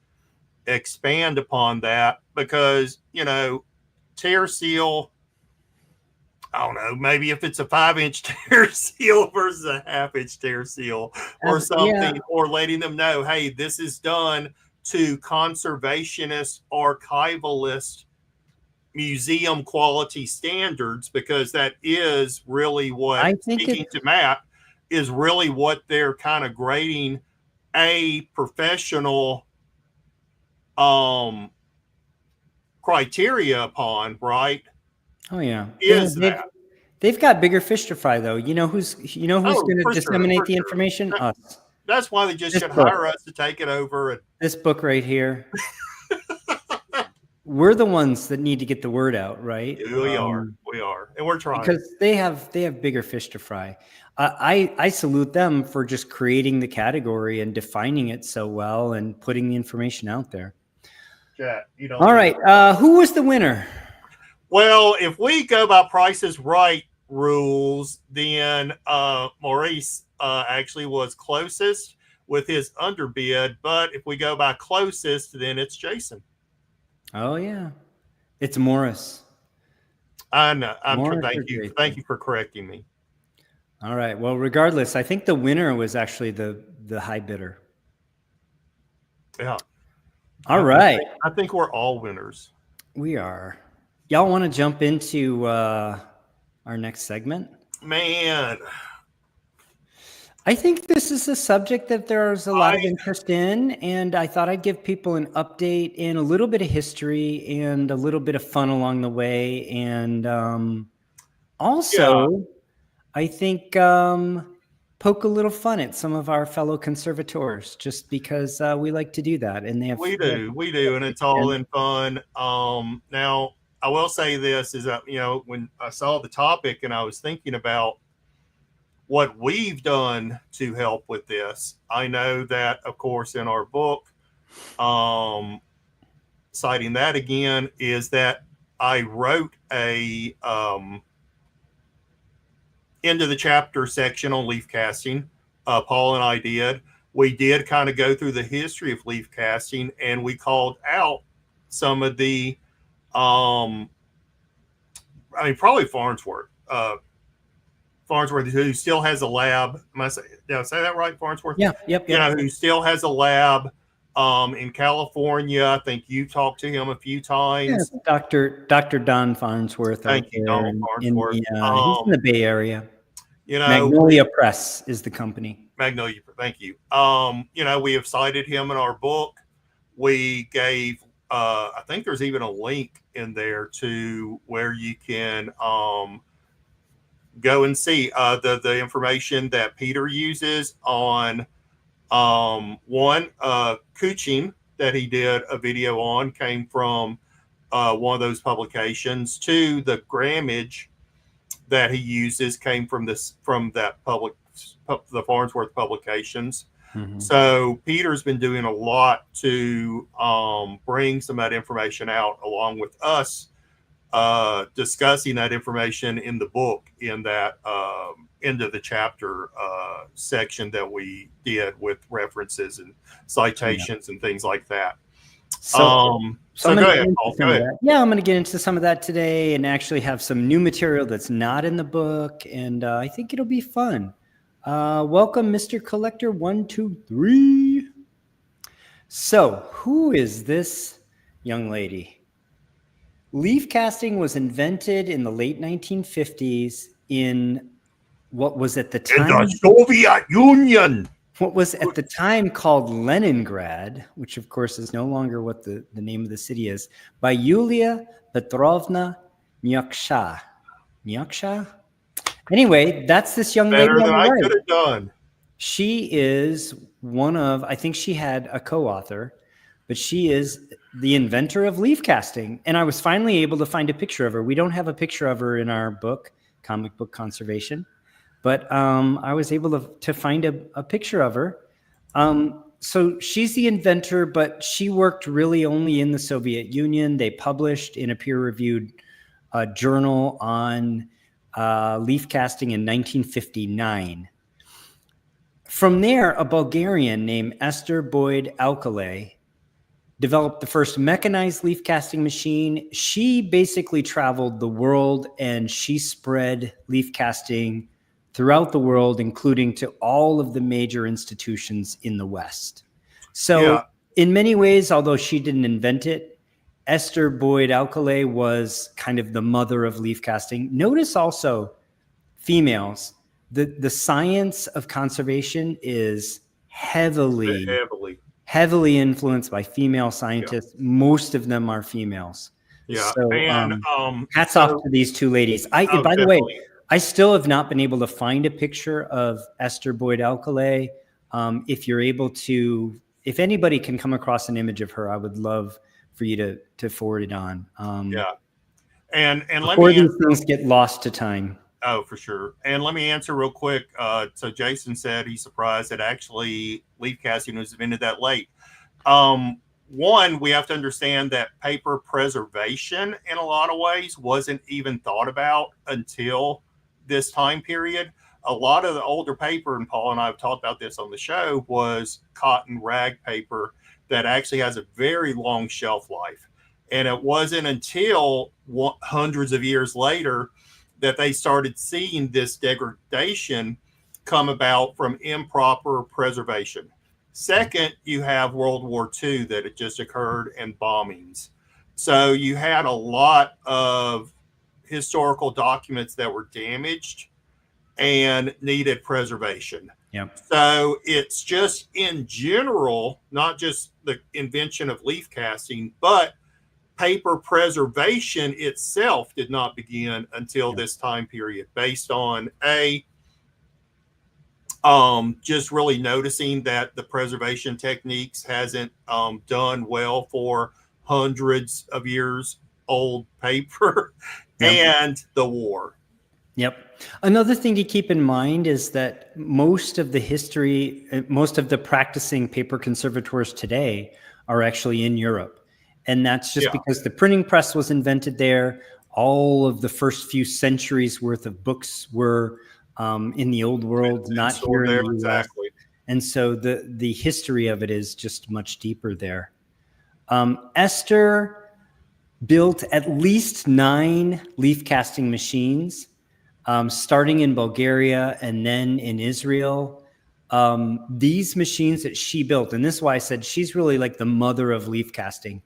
expand upon that, because tear seal, I don't know, maybe if it's a 5-inch tear seal versus a 1/2-inch tear seal or something, or letting them know, hey, this is done to conservationist, archivalist, museum quality standards, because that is really what, speaking to Matt, is really what they're kind of grading a professional criteria upon, right? Oh yeah. They've got bigger fish to fry, though. Who's going to disseminate the information? Us. That's why they just should hire us to take it over. This book right here. we're the ones that need to get the word out, right? We are, and we're trying. Because they have bigger fish to fry. I salute them for just creating the category and defining it so well and putting the information out there. Chat, you don't. All right, who was the winner? Well, if we go by Price is Right rules, then Maurice actually was closest with his underbid. But if we go by closest, then it's Jason. Oh yeah, it's Morris. I know. Thank you. Thank you for correcting me. All right. Well, regardless, I think the winner was actually the high bidder. Yeah. All right. I think we're all winners. We are. Y'all want to jump into our next segment? Man, I think this is a subject that there's a lot of interest in, and I thought I'd give people an update and a little bit of history and a little bit of fun along the way. And also, I think poke a little fun at some of our fellow conservators, just because we like to do that. And we do, and it's all in fun. Now, I will say this is that, when I saw the topic and I was thinking about what we've done to help with this, I know that, of course, in our book, citing that again, is that I wrote a end of the chapter section on leaf casting. Paul and I did. We did kind of go through the history of leaf casting, and we called out some of the, probably Farnsworth. Farnsworth, who still has a lab. Did I say that right, Farnsworth? Yeah, yep. Who still has a lab in California. I think you talked to him a few times. Yeah, Dr. Don Farnsworth. Thank you, Don Farnsworth. He's in the Bay Area. Magnolia Press is the company. Magnolia, thank you. We have cited him in our book. We gave, I think there's even a link in there to where you can go and see the information that Peter uses on cooching that he did a video on came from one of those publications. Two, the grammage that he uses came from the Farnsworth publications. Mm-hmm. So Peter's been doing a lot to bring some of that information out, along with us discussing that information in the book in that end of the chapter section that we did with references and citations and things like that. So go ahead, Paul. Go ahead. Yeah, I'm going to get into some of that today and actually have some new material that's not in the book, and I think it'll be fun. Welcome, Mr. Collector 123. So, who is this young lady? Leaf casting was invented in the late 1950s in what was at the time in the Soviet Union. What was at the time called Leningrad, which of course is no longer what the name of the city is, by Yulia Petrovna Nyaksha. Nyaksha? Anyway, that's this young lady. Better than I could have done. She is one of, I think she had a co-author, but she is the inventor of leaf casting. And I was finally able to find a picture of her. We don't have a picture of her in our book, Comic Book Conservation. But I was able to find a picture of her. So she's the inventor, but she worked really only in the Soviet Union. They published in a peer-reviewed journal on leaf casting in 1959. From there, a Bulgarian named Esther Boyd Alcalay developed the first mechanized leaf casting machine. She basically traveled the world and she spread leaf casting throughout the world, including to all of the major institutions in the West. So in many ways, although she didn't invent it, Esther Boyd Alcalay was kind of the mother of leaf casting. Notice also females. The science of conservation is heavily influenced by female scientists. Yeah. Most of them are females. Yeah. So hats off to these two ladies. By the way, I still have not been able to find a picture of Esther Boyd Alcalay. If you're able to, if anybody can come across an image of her, I would love for you to forward it on. Yeah. And let before me these things get lost to time. Oh, for sure. And let me answer real quick. So Jason said he's surprised that actually leaf casting was invented that late. One, we have to understand that paper preservation in a lot of ways wasn't even thought about until this time period. A lot of the older paper, and Paul and I have talked about this on the show, was cotton rag paper that actually has a very long shelf life. And it wasn't until hundreds of years later that they started seeing this degradation come about from improper preservation. Second, you have World War II that had just occurred and bombings. So you had a lot of historical documents that were damaged and needed preservation. Yep. So it's just in general, not just the invention of leaf casting, but paper preservation itself did not begin until this time period, based on just really noticing that the preservation techniques hasn't done well for hundreds of years old paper and the war. Yep. Another thing to keep in mind is that most of the practicing paper conservators today are actually in Europe. And that's just because the printing press was invented there. All of the first few centuries worth of books were in the old world, not here in the US. Exactly. And so the history of it is just much deeper there. Esther built at least 9 leaf casting machines, starting in Bulgaria and then in Israel. These machines that she built, and this is why I said she's really like the mother of leaf casting.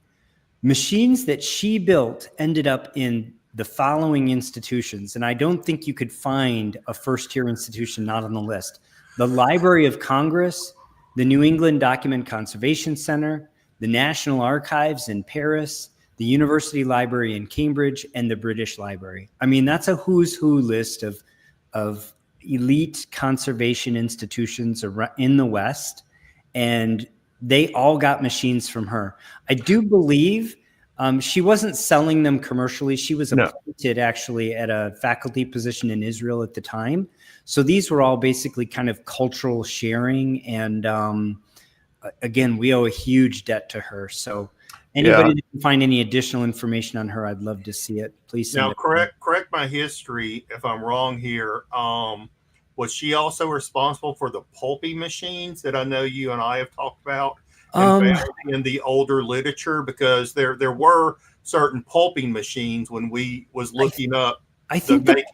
Machines that she built ended up in the following institutions, and I don't think you could find a first-tier institution not on the list: the Library of Congress, the New England Document Conservation Center, the National Archives in Paris, the University Library in Cambridge, and the British Library. I mean, that's a who's who list of elite conservation institutions in the West, and they all got machines from her. I do believe she wasn't selling them commercially. She was appointed actually at a faculty position in Israel at the time. So these were all basically kind of cultural sharing. And again, we owe a huge debt to her. So anybody that can find any additional information on her, I'd love to see it. Please send it. Correct my history if I'm wrong here. Was she also responsible for the pulping machines that I know you and I have talked about in the older literature? Because there were certain pulping machines when we was looking up. I think the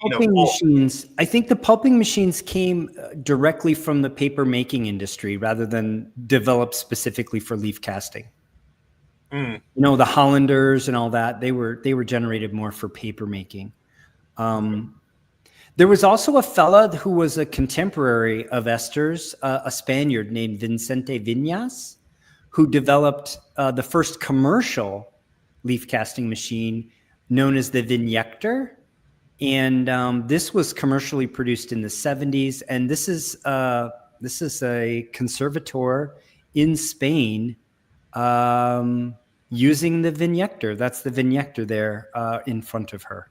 pulping machines came directly from the paper making industry rather than developed specifically for leaf casting. You know, the Hollanders and all that, they were generated more for paper making. There was also a fella who was a contemporary of Esther's, a Spaniard named Vicente Viñas, who developed the first commercial leaf casting machine known as the Vignector. And this was commercially produced in the 70s. And this is a conservator in Spain using the Vignector. That's the Vignector there in front of her.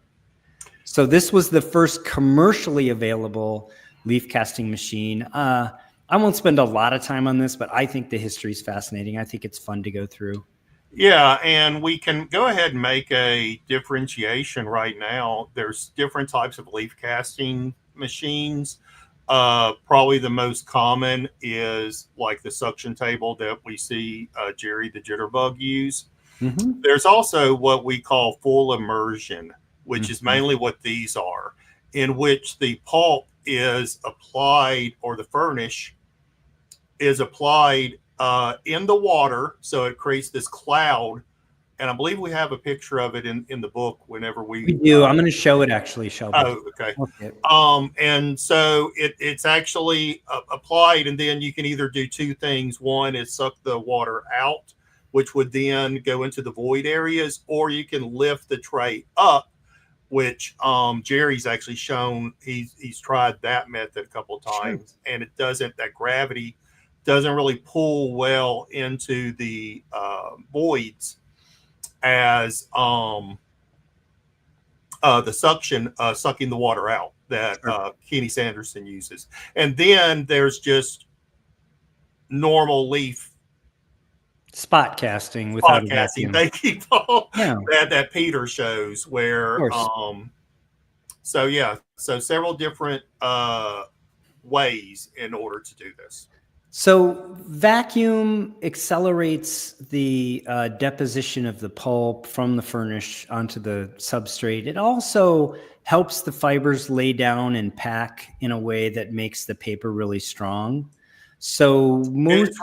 So this was the first commercially available leaf casting machine. I won't spend a lot of time on this, but I think the history is fascinating. I think it's fun to go through. Yeah, and we can go ahead and make a differentiation right now. There's different types of leaf casting machines. Probably the most common is like the suction table that we see Jerry the Jitterbug use. Mm-hmm. There's also what we call full immersion, which is mainly what these are, in which the pulp is applied, or the furnish is applied in the water, so it creates this cloud. And I believe we have a picture of it in the book whenever we do. I'm going to show it actually, Shelby. Oh, okay. And so it's actually applied, and then you can either do two things. One is suck the water out, which would then go into the void areas, or you can lift the tray up, which Jerry's actually shown. He's tried that method a couple of times, and that gravity doesn't really pull well into the voids. as the suction, sucking the water out that Kenny Sanderson uses. And then there's just normal leaf spot casting without a vacuum. They keep all Yeah. that Peter shows where so several different ways in order to do this. So vacuum accelerates the deposition of the pulp from the furnish onto the substrate. It also helps the fibers lay down and pack in a way that makes the paper really strong. So it's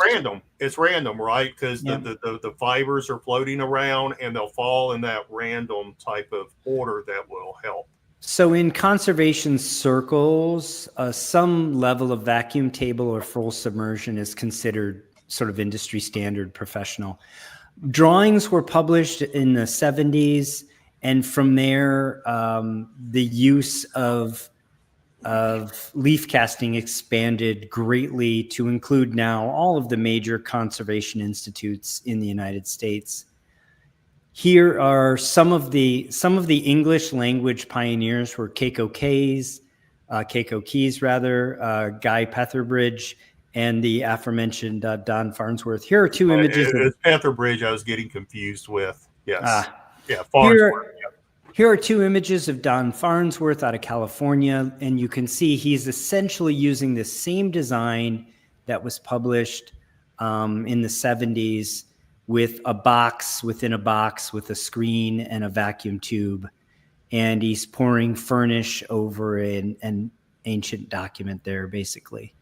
random, right? Because the fibers are floating around and they'll fall in that random type of order that will help. So in conservation circles, some level of vacuum table or full submersion is considered sort of industry standard professional. Drawings were published in the 70s, and from there, the use of leaf casting expanded greatly to include now all of the major conservation institutes in the United States. Here are some of the English language pioneers were Keiko Keys, Guy Petherbridge, and the aforementioned Don Farnsworth. Here are two images. It's Petherbridge I was getting confused with. Yes. Farnsworth. Here are two images of Don Farnsworth out of California, and you can see he's essentially using the same design that was published in the 70s, with a box within a box with a screen and a vacuum tube. And he's pouring furnish over an ancient document there, basically.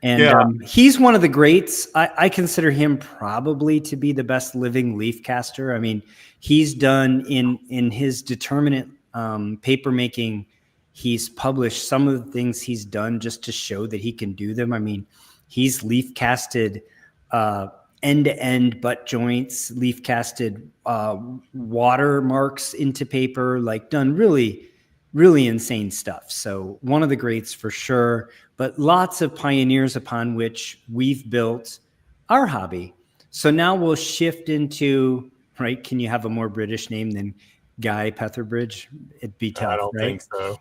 And he's one of the greats. I consider him probably to be the best living leaf caster. I mean, he's done in his determinate paper making, he's published some of the things he's done just to show that he can do them. I mean, he's leaf casted end-to-end butt joints, leaf casted watermarks into paper, like done really, really insane stuff. So one of the greats for sure, but lots of pioneers upon which we've built our hobby. So now we'll shift into, right, can you have a more British name than Guy Petherbridge? It'd be tough, I don't think so.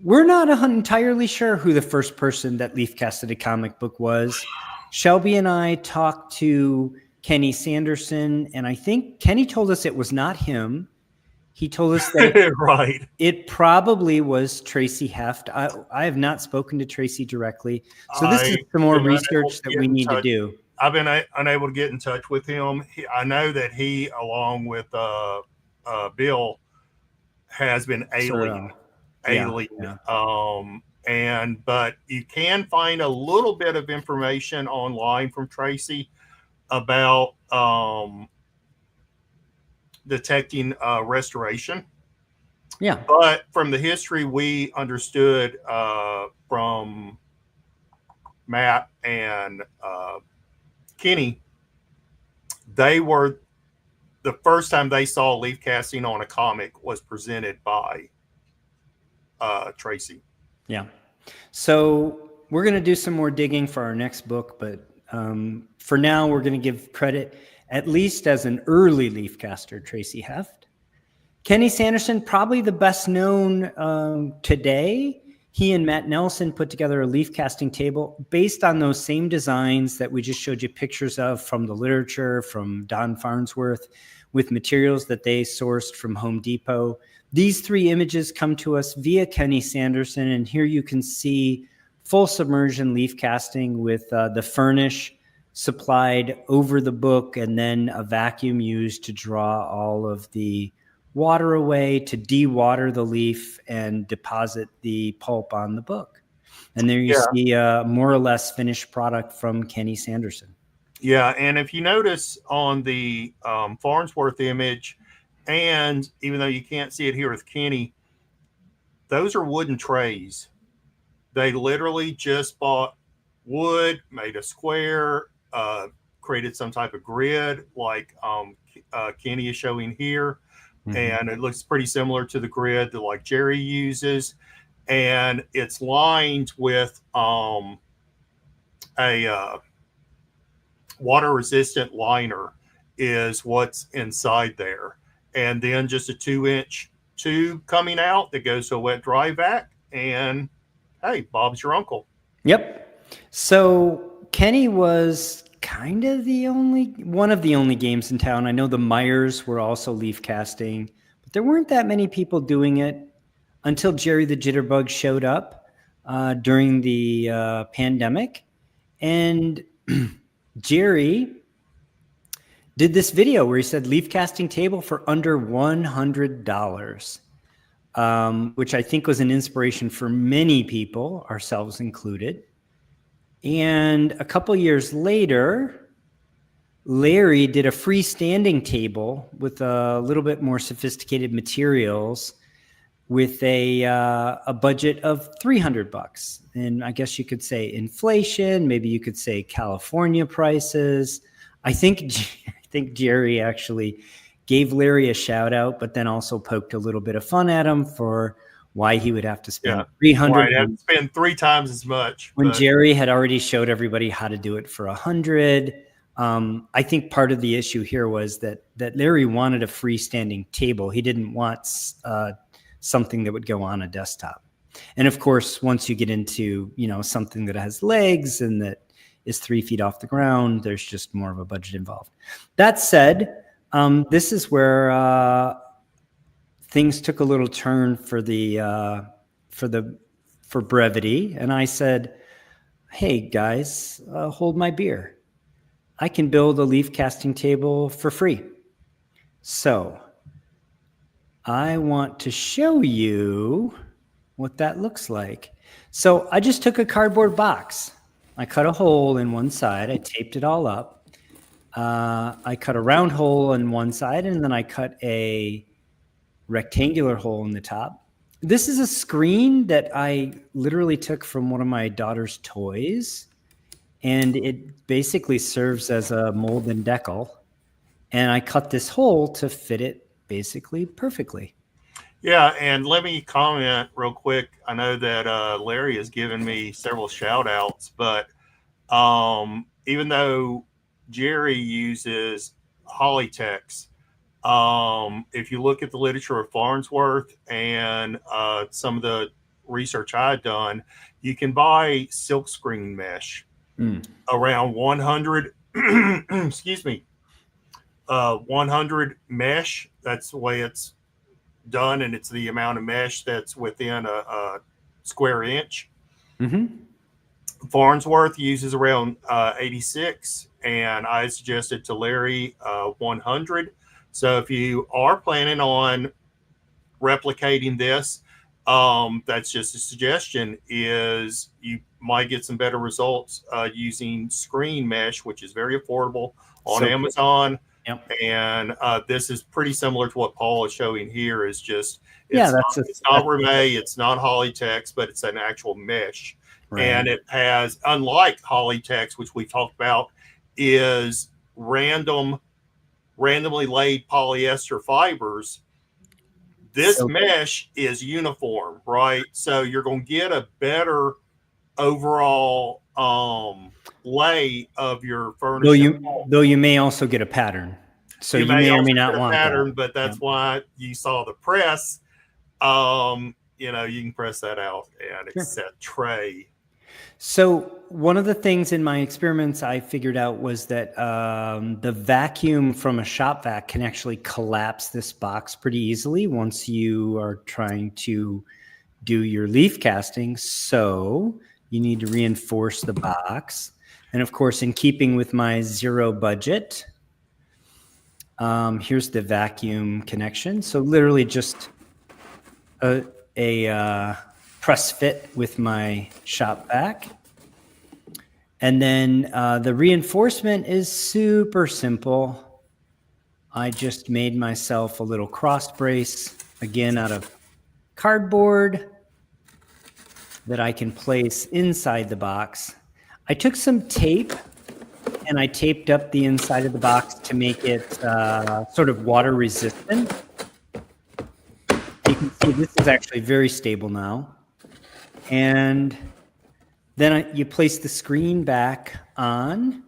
We're not entirely sure who the first person that leaf casted a comic book was. Shelby and I talked to Kenny Sanderson, and I think Kenny told us it was not him. He told us that it probably was Tracy Heft. I have not spoken to Tracy directly, so this is some more research that we need to do. I've been unable to get in touch with him. I know that he, along with Bill, has been alien. But you can find a little bit of information online from Tracy about detecting restoration. Yeah. But from the history we understood from Matt and Kenny, they were the first time they saw leaf casting on a comic was presented by Tracy. Yeah. So we're going to do some more digging for our next book, but for now, we're going to give credit, at least as an early leaf caster, Tracy Heft. Kenny Sanderson, probably the best known today. He and Matt Nelson put together a leaf casting table based on those same designs that we just showed you pictures of from the literature, from Don Farnsworth, with materials that they sourced from Home Depot. These three images come to us via Kenny Sanderson, and here you can see full submersion leaf casting with the furnish supplied over the book and then a vacuum used to draw all of the water away, to de-water the leaf and deposit the pulp on the book. And there you see a more or less finished product from Kenny Sanderson. Yeah, and if you notice on the Farnsworth image, and even though you can't see it here with Kenny, those are wooden trays. They literally just bought wood, made a square, created some type of grid like Kenny is showing here. Mm-hmm. And it looks pretty similar to the grid that like Jerry uses. And it's lined with a water resistant liner. is what's inside there. And then just a 2-inch tube coming out that goes to a wet dry vac. And hey, Bob's your uncle. Yep. So Kenny was kind of one of the only games in town. I know the Myers were also leaf casting, but there weren't that many people doing it until Jerry the Jitterbug showed up during the pandemic. And Jerry did this video where he said leaf casting table for under $100, which I think was an inspiration for many people, ourselves included. And a couple years later, Larry did a freestanding table with a little bit more sophisticated materials with a budget of $300. And I guess you could say inflation, maybe you could say California prices. I think Jerry actually gave Larry a shout out, but then also poked a little bit of fun at him for why he would have to spend $300. Right, have to spend 3 times as much. When Jerry had already showed everybody how to do it for $100. I think part of the issue here was that Larry wanted a freestanding table. He didn't want something that would go on a desktop. And of course, once you get into, something that has legs and that is 3 feet off the ground, there's just more of a budget involved. That said, this is where things took a little turn for brevity. And I said, hey guys, hold my beer. I can build a leaf casting table for free. So I want to show you what that looks like. So I just took a cardboard box. I cut a hole in one side. I taped it all up. I cut a round hole in one side, and then I cut a rectangular hole in the top. This is a screen that I literally took from one of my daughter's toys, and it basically serves as a mold and decal. And I cut this hole to fit it basically perfectly. Yeah, and let me comment real quick. I know that Larry has given me several shout outs, but even though Jerry uses Hollytex, if you look at the literature of Farnsworth and some of the research I've done, you can buy silkscreen mesh around 100 excuse me, 100 mesh. That's the way it's done, and it's the amount of mesh that's within a square inch. Farnsworth uses around 86, and I suggested to Larry 100. So if you are planning on replicating this, that's just a suggestion, is you might get some better results using screen mesh, which is very affordable on Amazon. Yep. And this is pretty similar to what Paul is showing here. Is just it's not Rime, it's not Hollytex, but it's an actual mesh. Right. And it has, unlike Hollytex, which we talked about, is randomly laid polyester fibers. This mesh is uniform, right? So you're going to get a better overall lay of your furniture. Though you may also get a pattern. So you may or may not want a pattern, but that's why you saw the press. You can press that out and it's that tray. So one of the things in my experiments I figured out was that the vacuum from a shop vac can actually collapse this box pretty easily once you are trying to do your leaf casting. So you need to reinforce the box. And of course, in keeping with my zero budget, here's the vacuum connection. So literally just a press fit with my shop vac. And then the reinforcement is super simple. I just made myself a little cross brace, again, out of cardboard that I can place inside the box. I took some tape and I taped up the inside of the box to make it sort of water resistant. You can see this is actually very stable now. And then you place the screen back on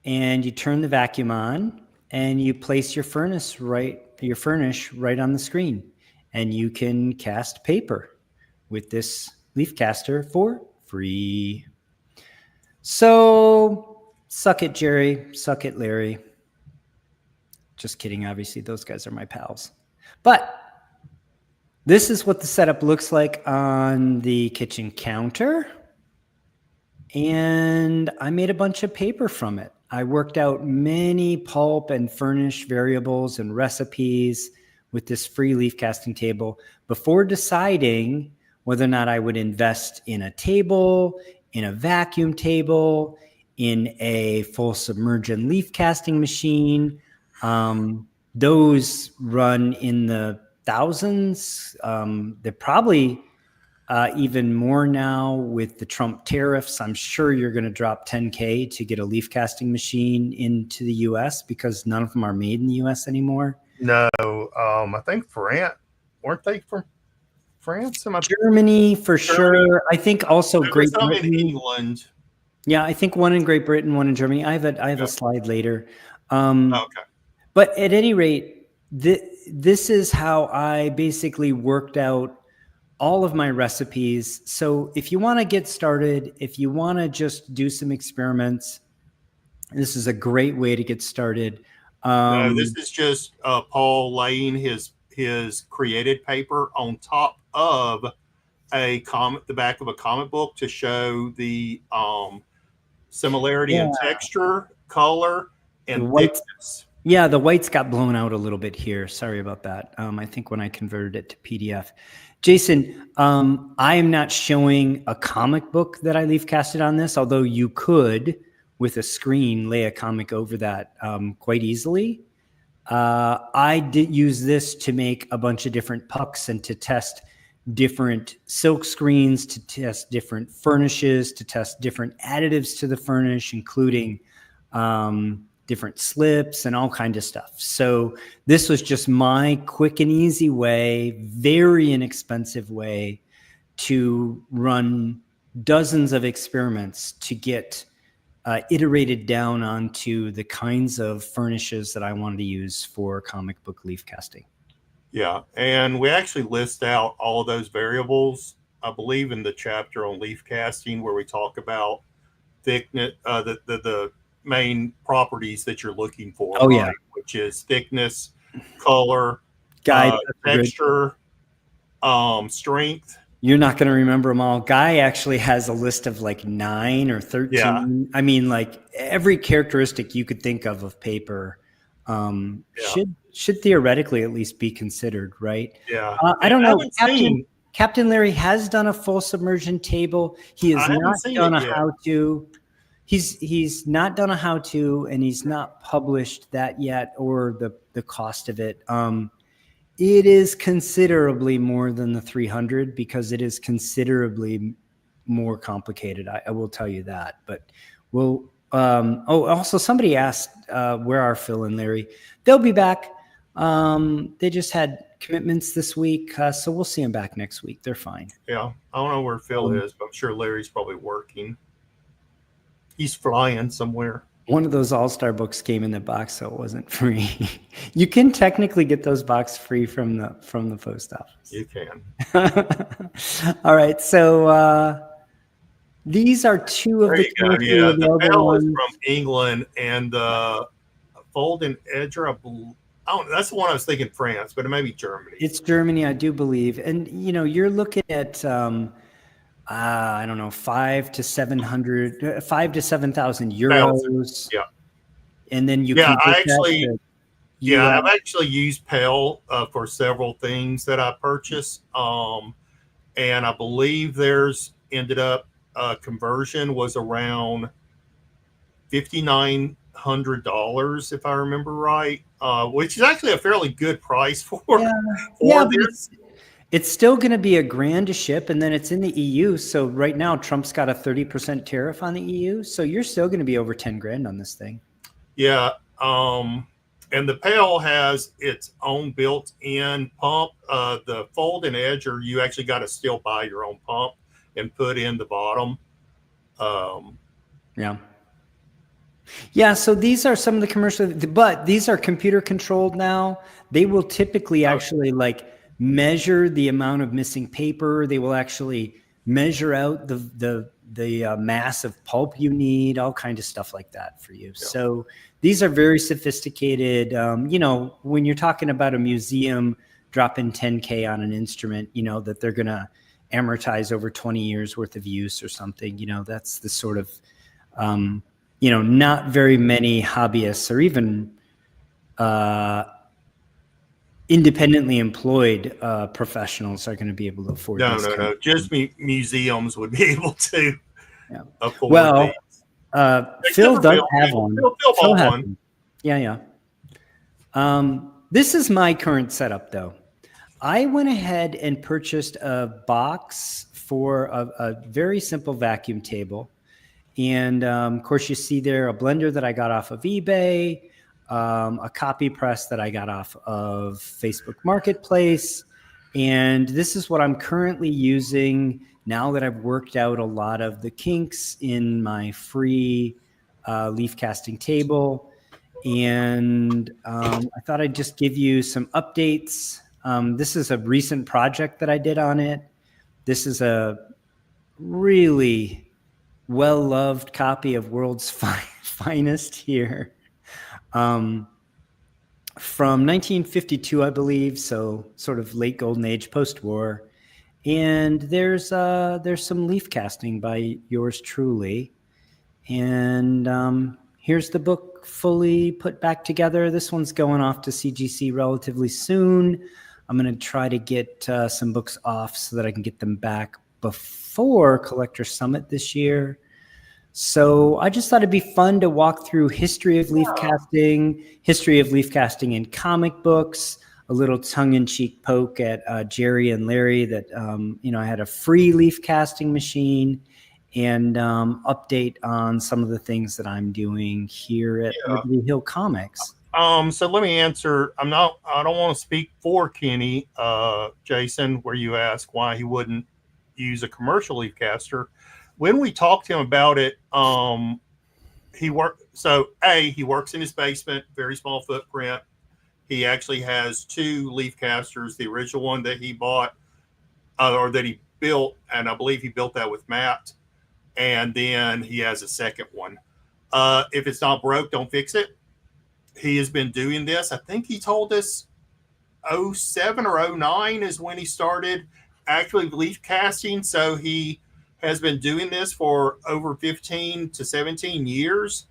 and you turn the vacuum on and you place your furnace right on the screen, and you can cast paper with this leaf caster for free. So suck it, Jerry. Suck it, Larry. Just kidding. Obviously, those guys are my pals. But this is what the setup looks like on the kitchen counter. And I made a bunch of paper from it. I worked out many pulp and furnish variables and recipes with this free leaf casting table before deciding whether or not I would invest in a table, in a vacuum table, in a full submersion leaf casting machine. Those run in the thousands. They're probably even more now with the Trump tariffs. I'm sure you're going to drop $10K to get a leaf casting machine into the US because none of them are made in the US anymore. No, I think France, weren't they from France? Germany for sure. I think also Great Britain. In England. Yeah, I think one in Great Britain, one in Germany. I have a slide later. Okay. But at any rate, this is how I basically worked out all of my recipes. So if you want to get started, if you want to just do some experiments, this is a great way to get started. No, this is just Paul laying his created paper on top of the back of a comic book to show the similarity in texture, color, and thickness. Yeah, the whites got blown out a little bit here. Sorry about that. I think when I converted it to PDF. Jason, I am not showing a comic book that I leaf casted on this, although you could, with a screen, lay a comic over that quite easily. I did use this to make a bunch of different pucks and to test different silk screens, to test different furnishes, to test different additives to the furnish, including different slips and all kinds of stuff. So this was just my quick and easy way, very inexpensive way to run dozens of experiments to get iterated down onto the kinds of furnishes that I wanted to use for comic book leaf casting. Yeah, and we actually list out all of those variables, I believe, in the chapter on leaf casting where we talk about thickness, the main properties that you're looking for. Oh, yeah. Which is thickness, color, texture, strength. You're not going to remember them all. Guy actually has a list of like 9 or 13. Yeah. I mean, like every characteristic you could think of paper should theoretically at least be considered, right? Yeah. I don't know. Captain Larry has done a full submersion table. He has not done a how-to. He's not done a how-to, and he's not published that yet, or the cost of it. It is considerably more than the 300 because it is considerably more complicated. I will tell you that. But we'll. Also somebody asked where are Phil and Larry? They'll be back. They just had commitments this week, so we'll see them back next week. They're fine. Yeah, I don't know where Phil is, but I'm sure Larry's probably working. He's flying somewhere. One of those All-Star books came in the box, so it wasn't free. You can technically get those boxes free from the post office. You can. All right, so these are two of the Pale ones from England, and the Fold and Edger. That's the one I was thinking France, but it may be Germany. It's Germany, I do believe, and you're looking at. I don't know, 5,000 to 7,000 euros. Yeah. And then you can I've actually used Pell for several things that I purchased. And I believe theirs ended up conversion was around $5,900, if I remember right, which is actually a fairly good price for this. It's still going to be $1,000 to ship, and then it's in the EU. So right now, Trump's got a 30% tariff on the EU. So you're still going to be over $10,000 on this thing. Yeah. And the Pale has its own built-in pump. The Fold and Edger, you actually got to still buy your own pump and put in the bottom. Yeah. Yeah, so these are some of the commercial, but these are computer controlled now. They will typically actually like measure the amount of missing paper. They will actually measure out the mass of pulp you need, all kind of stuff like that for you. Yeah. So these are very sophisticated. You know, when you're talking about a museum dropping 10K on an instrument, you know, that they're going to amortize over 20 years worth of use or something, you know, that's the sort of, you know, not very many hobbyists or even independently employed professionals are going to be able to afford No, these. no. Just museums would be able to Yeah. afford Well, these. Phil Except for does Phil. have Yeah, one. Phil Phil bought has one. one. Yeah, yeah. This is my current setup, though. I went ahead and purchased a box for a very simple vacuum table. And of course, you see there a blender that I got off of eBay, a copy press that I got off of Facebook Marketplace. And this is what I'm currently using now that I've worked out a lot of the kinks in my free leaf casting table. And I thought I'd just give you some updates. This is a recent project that I did on it. This is a really well-loved copy of World's Finest here, from 1952, I believe. So sort of late golden age, post-war. And there's some leaf casting by yours truly. And here's the book fully put back together. This one's going off to CGC relatively soon. I'm going to try to get some books off so that I can get them back before Collector Summit this year. So I just thought it'd be fun to walk through history of leaf casting in comic books, a little tongue-in-cheek poke at Jerry and Larry that, you know, I had a free leaf casting machine, and update on some of the things that I'm doing here at Liberty Hill Comics. So let me answer. I don't want to speak for Kenny, Jason, where you ask why he wouldn't use a commercial leaf caster. When we talked to him about it, he works in his basement, very small footprint. He actually has 2 leaf casters, the original one that he bought, or that he built, and I believe he built that with Matt. And then he has a second one. If it's not broke, don't fix it. He has been doing this. I think he told us 07 or 09 is when he started actually leaf casting. So he has been doing this for over 15 to 17 years.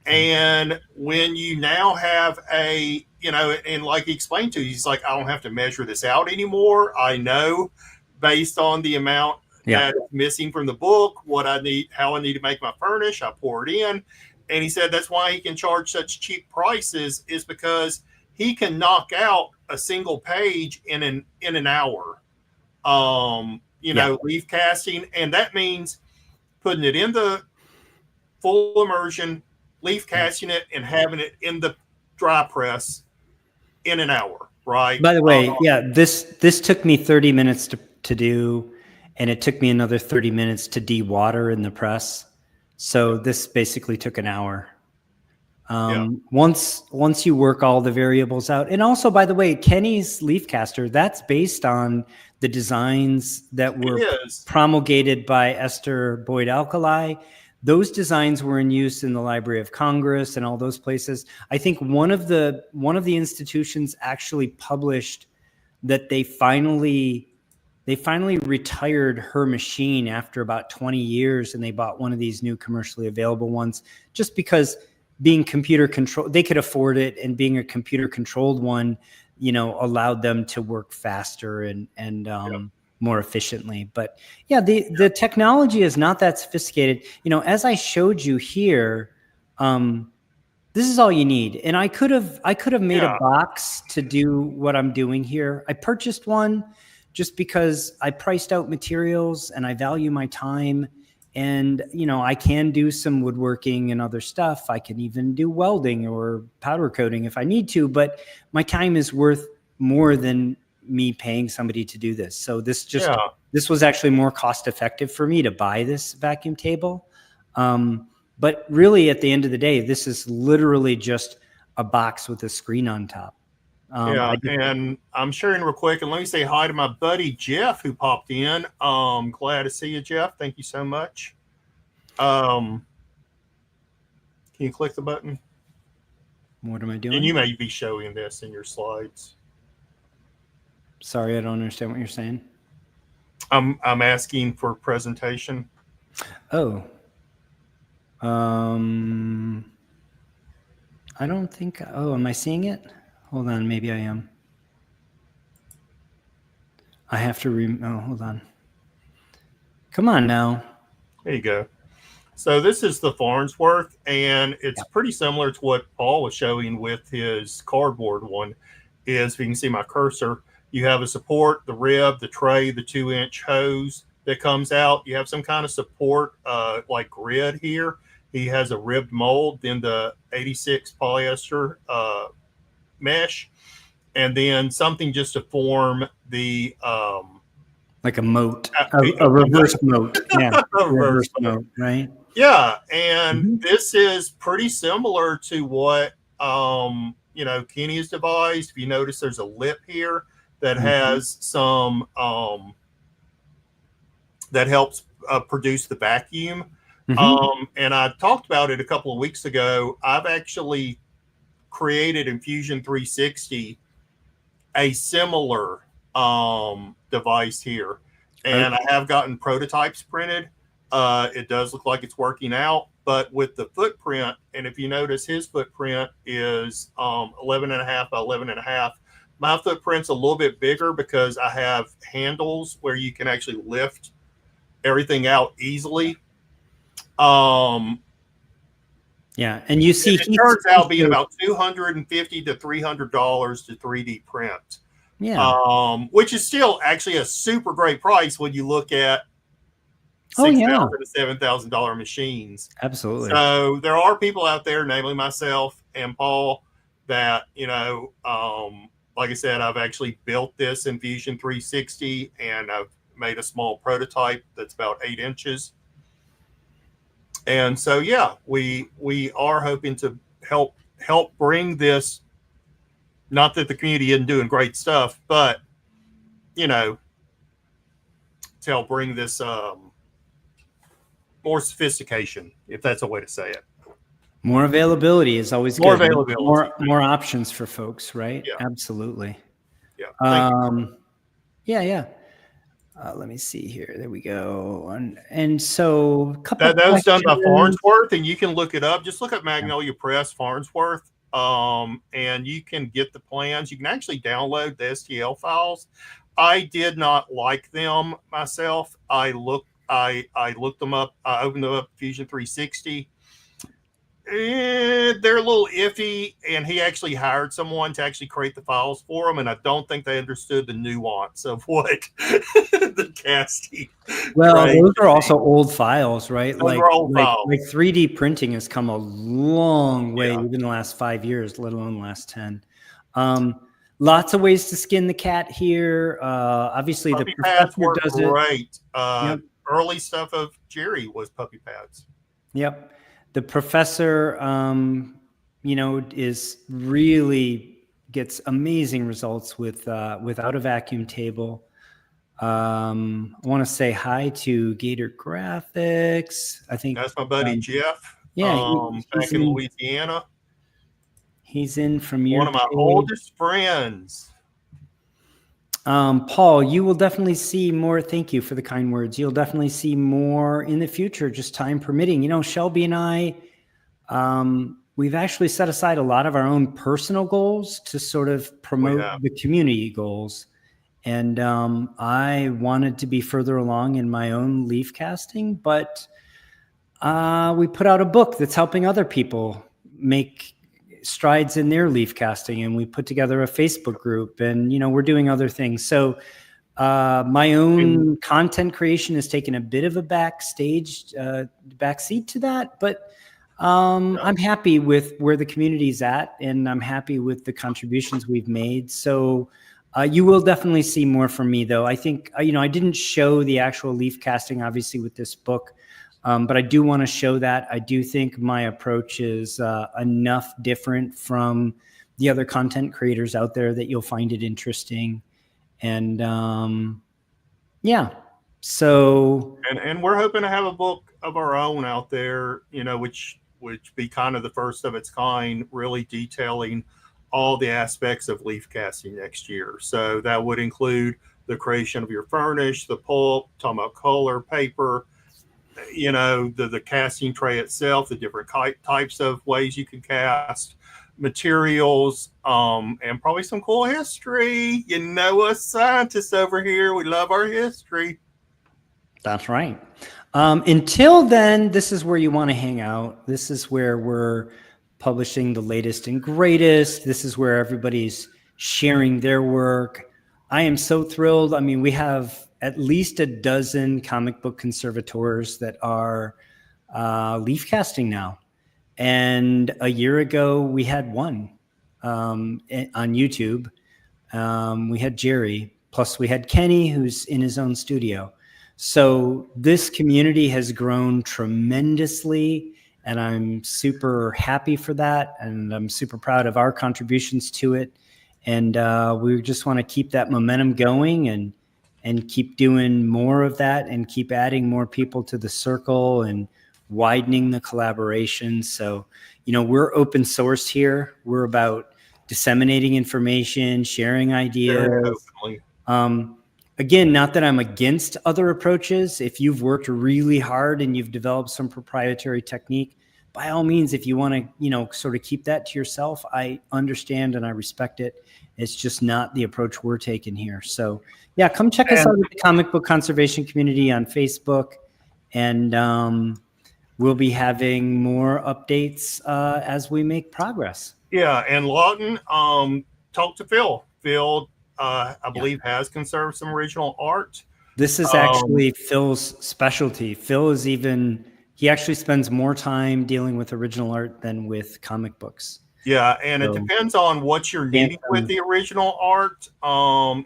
And when you now have a, you know, and like he explained to you, he's like, I don't have to measure this out anymore. I know based on the amount that is missing from the book, what I need, how I need to make my furnish, I pour it in. And he said that's why he can charge such cheap prices, is because he can knock out a single page in an hour. You know, leaf casting, and that means putting it in the full immersion, leaf casting it, and having it in the dry press in an hour. Right. By the way, this took me 30 minutes to do. And it took me another 30 minutes to dewater in the press. So this basically took an hour. Once you work all the variables out. And also, by the way, Kenny's leaf caster, that's based on the designs that were promulgated by Esther Boyd Alkali. Those designs were in use in the Library of Congress and all those places. I think one of the institutions actually published that they finally retired her machine after about 20 years, and they bought one of these new commercially available ones just because being computer controlled, they could afford it, and being a computer controlled one, you know, allowed them to work faster and more efficiently. But yeah, the technology is not that sophisticated. You know, as I showed you here, this is all you need. And I could have made a box to do what I'm doing here. I purchased one just because I priced out materials and I value my time. And, you know, I can do some woodworking and other stuff. I can even do welding or powder coating if I need to, but my time is worth more than me paying somebody to do this. So this this was actually more cost effective for me to buy this vacuum table. But really, at the end of the day, this is literally just a box with a screen on top. And I'm sharing real quick, and let me say hi to my buddy Jeff who popped in. Glad to see you, Jeff. Thank you so much. Can you click the button? What am I doing? And you may be showing this in your slides. Sorry, I don't understand what you're saying. I'm asking for presentation. Oh. I don't think. Oh, am I seeing it? Hold on, maybe I am. I have to. Oh, hold on. Come on now. There you go. So this is the Farnsworth, and it's pretty similar to what Paul was showing with his cardboard one. Is if you can see my cursor, you have a support, the rib, the tray, the 2-inch hose that comes out. You have some kind of support, like grid here. He has a ribbed mold, then the 86 polyester mesh, and then something just to form the like a moat, a reverse moat. Yeah, a reverse moat, right? Yeah, and this is pretty similar to what Kenny has devised. If you notice, there's a lip here that has some that helps produce the vacuum. And I talked about it a couple of weeks ago. I've actually created in Fusion 360 a similar device here, and I have gotten prototypes printed. It does look like it's working out, but with the footprint, and if you notice, his footprint is 11.5 by 11.5. My footprint's a little bit bigger because I have handles where you can actually lift everything out easily. Yeah, and you see, it turns out being about $250 to $300 to 3D print. Yeah, which is still actually a super great price when you look at $6,000 to $7,000 machines. Absolutely. So there are people out there, namely myself and Paul, that like I said, I've actually built this in Fusion 360, and I've made a small prototype that's about 8 inches. And so, yeah, we are hoping to help bring this. Not that the community isn't doing great stuff, but to help bring this more sophistication, if that's a way to say it. More availability is always more good. Availability. More options for folks, right? Yeah. Absolutely. Yeah. Yeah. Let me see here. There we go. And so a couple that was done by Farnsworth, and you can look it up. Just look at Magnolia Press Farnsworth, and you can get the plans. You can actually download the STL files. I did not like them myself. I looked them up. I opened them up Fusion 360. They're a little iffy, and he actually hired someone to actually create the files for him, and I don't think they understood the nuance of what the casting. Well, those are also old files, right? Those are old files. Like 3D printing has come a long way even in the last 5 years, let alone the last 10. Lots of ways to skin the cat here. Obviously, puppy the pads professor work does great. Early stuff of Jerry was puppy pads. Yep. The professor, is really gets amazing results without a vacuum table. I want to say hi to Gator Graphics. I think that's my buddy Jeff. Yeah, back in Louisiana. He's in from your one of my oldest friends. Paul, you will definitely see more. Thank you for the kind words. You'll definitely see more in the future, just time permitting. Shelby and I, we've actually set aside a lot of our own personal goals to sort of promote the community goals. And I wanted to be further along in my own leaf casting, but we put out a book that's helping other people make strides in their leaf casting, and we put together a Facebook group, and we're doing other things. So my own content creation has taken a bit of a backseat to that, but I'm happy with where the community's at, and I'm happy with the contributions we've made. So You will definitely see more from me, though. I think, I didn't show the actual leaf casting, obviously, with this book, but I do want to show that. I do think my approach is enough different from the other content creators out there that you'll find it interesting. And yeah, so. And we're hoping to have a book of our own out there, which be kind of the first of its kind, really detailing all the aspects of leaf casting next year. So that would include the creation of your furnish, the pulp, talking about color, paper, the casting tray itself, the different types of ways you can cast, materials, and probably some cool history. Us scientists over here, we love our history. That's right. Until then, this is where you want to hang out. This is where we're publishing the latest and greatest. This is where everybody's sharing their work. I am so thrilled. I mean, we have at least a dozen comic book conservators that are leaf casting now. And a year ago, we had one on YouTube. We had Jerry, plus we had Kenny, who's in his own studio. So this community has grown tremendously, and I'm super happy for that. And I'm super proud of our contributions to it. And we just want to keep that momentum going and keep doing more of that and keep adding more people to the circle and widening the collaboration. So, we're open source here. We're about disseminating information, sharing ideas. Again, not that I'm against other approaches. If you've worked really hard and you've developed some proprietary technique, by all means, if you want to, sort of keep that to yourself, I understand and I respect it. It's just not the approach we're taking here. So yeah, come check us out at the Comic Book Conservation Community on Facebook. And we'll be having more updates as we make progress. Yeah, and Lawton, talk to Phil. Phil, I believe, has conserved some original art. This is actually Phil's specialty. Phil is he actually spends more time dealing with original art than with comic books. Yeah, and it depends on what you're needing with the original art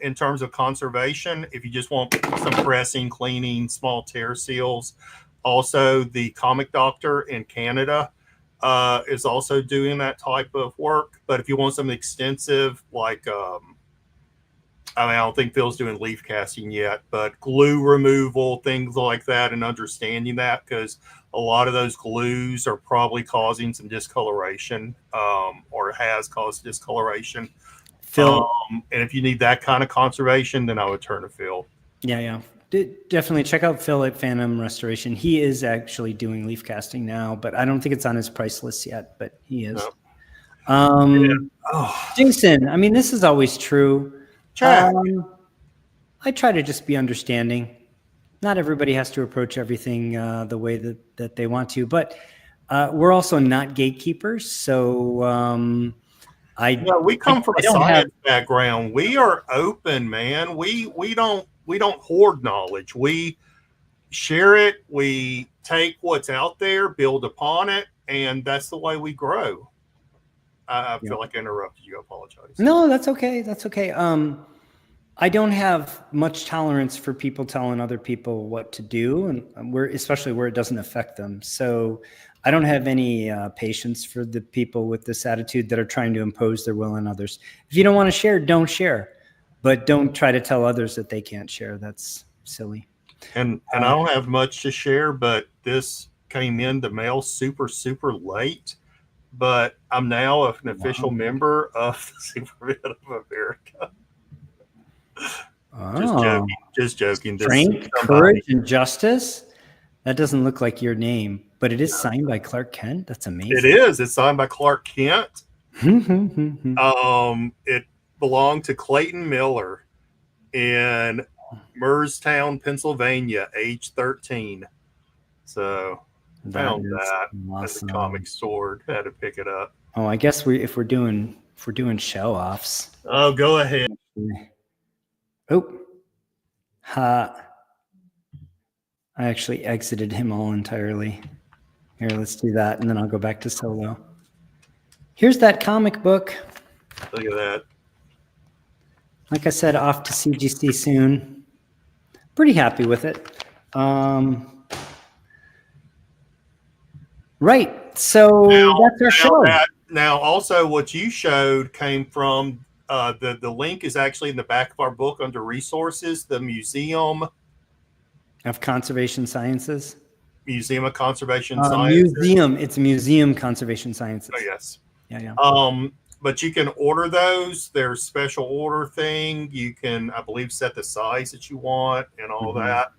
in terms of conservation. If you just want some pressing, cleaning, small tear seals. Also, the Comic Doctor in Canada is also doing that type of work. But if you want something extensive, like I don't think Phil's doing leaf casting yet, but glue removal, things like that, and understanding that, because a lot of those glues are probably causing some discoloration, or has caused discoloration. Phil, and if you need that kind of conservation, then I would turn to Phil. Yeah. Definitely check out Phil at Phantom Restoration. He is actually doing leaf casting now, but I don't think it's on his price list yet, but he is. Jason, I mean, this is always true. I try to just be understanding. Not everybody has to approach everything the way that they want to, but we're also not gatekeepers. So we come from a science background. We are open, man. We don't hoard knowledge. We share it. We take what's out there, build upon it, and that's the way we grow. I feel like I interrupted you. I apologize. No, that's okay. That's okay. I don't have much tolerance for people telling other people what to do, and especially where it doesn't affect them. So I don't have any patience for the people with this attitude that are trying to impose their will on others. If you don't want to share, don't share, but don't try to tell others that they can't share. That's silly. And I don't have much to share, but this came in the mail super, super late. But I'm now an official member of the Superman of America. Just joking. Strength, courage, and justice. That doesn't look like your name, but it is signed by Clark Kent. That's amazing. It is. It's signed by Clark Kent. It belonged to Clayton Miller in Merstown, Pennsylvania, age 13. So found that at the comic store. Had to pick it up. Oh, I guess if we're doing show offs. Oh, go ahead. I actually exited him all entirely. Here, let's do that, and then I'll go back to solo. Here's that comic book. Look at that. Like I said, off to CGC soon. Pretty happy with it. Right. So that's our show. Now, also, what you showed came from the link is actually in the back of our book under resources, the Museum Of Conservation Sciences. Museum of Conservation Sciences. It's Museum Conservation Sciences. Oh, yes. Yeah. But you can order those. There's special order thing. You can, I believe, set the size that you want and all that.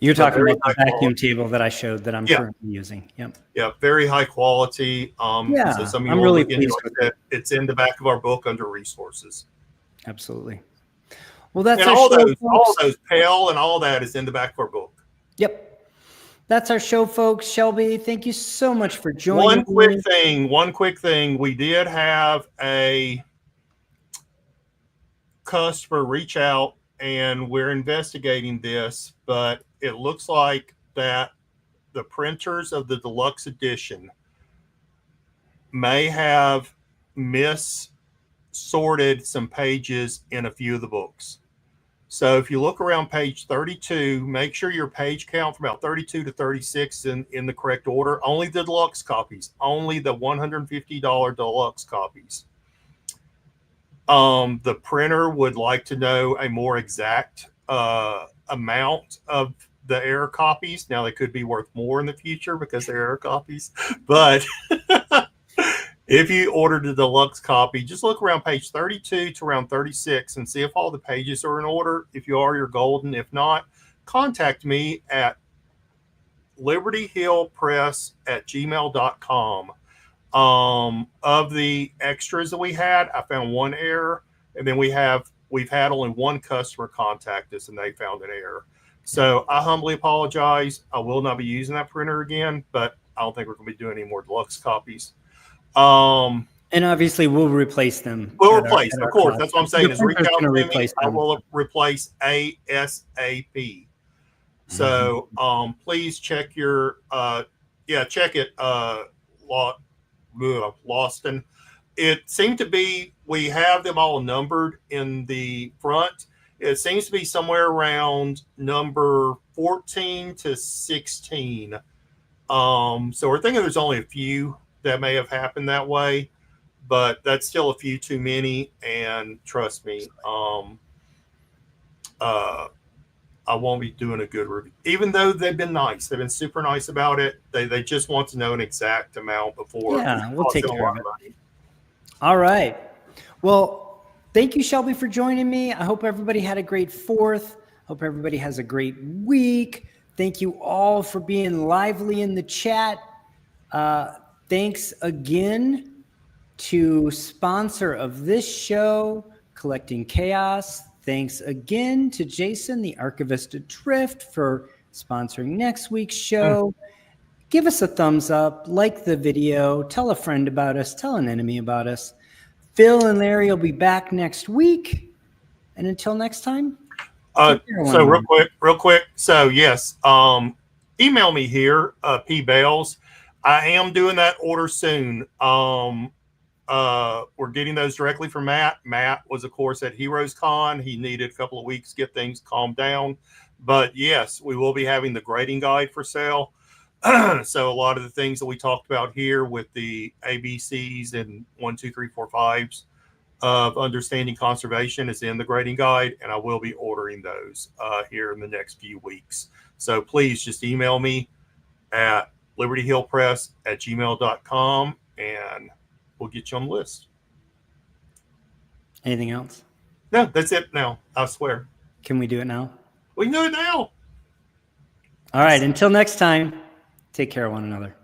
You're talking about the vacuum table that I showed that I'm currently using. Yep. Yeah, very high quality. So some of you I'm really pleased with it. It's in the back of our book under resources. Absolutely. Well, that's and our all show, all those pail and all that is in the back of our book. Yep. That's our show, folks. Shelby, thank you so much for joining. One quick thing. We did have a customer reach out, and we're investigating this, but it looks like that the printers of the deluxe edition may have missorted some pages in a few of the books. So if you look around page 32, make sure your page count from about 32 to 36 in the correct order. Only the deluxe copies, only the $150 deluxe copies. The printer would like to know a more exact amount of the error copies. Now, they could be worth more in the future because they're error copies. But if you ordered the deluxe copy, just look around page 32 to around 36 and see if all the pages are in order. If you are, you're golden. If not, contact me at libertyhillpress@gmail.com. Of the extras that we had, I found one error, and then we've had only one customer contact us and they found an error. So I humbly apologize. I will not be using that printer again, but I don't think we're going to be doing any more deluxe copies. And obviously we'll replace them. We'll replace, of course. That's what I'm saying. Is reach out to me. I will replace ASAP. So please check your check it. Lawson. It seemed to be, we have them all numbered in the front. It seems to be somewhere around number 14 to 16. So we're thinking there's only a few that may have happened that way, but that's still a few too many. And trust me, I won't be doing a good review, even though they've been nice. They've been super nice about it. They just want to know an exact amount before. Yeah, we'll take care of it. All right. Well, thank you, Shelby, for joining me. I hope everybody had a great 4th. Hope everybody has a great week. Thank you all for being lively in the chat. Thanks again to sponsor of this show, Collecting Chaos. Thanks again to Jason, the Archivist Adrift, for sponsoring next week's show. Give us a thumbs up, like the video, tell a friend about us, tell an enemy about us. Phil and Larry will be back next week. And until next time. So real quick. So yes, email me here, P Bales. I am doing that order soon. We're getting those directly from Matt. Matt was, of course, at Heroes Con. He needed a couple of weeks to get things calmed down. But yes, we will be having the grading guide for sale. So a lot of the things that we talked about here with the ABCs and 1, 2, 3, 4, 5s of understanding conservation is in the grading guide, and I will be ordering those here in the next few weeks. So please just email me at libertyhillpress@gmail.com and we'll get you on the list. Anything else? No, that's it now. I swear. Can we do it now? We can do it now. All right. Until next time, take care of one another.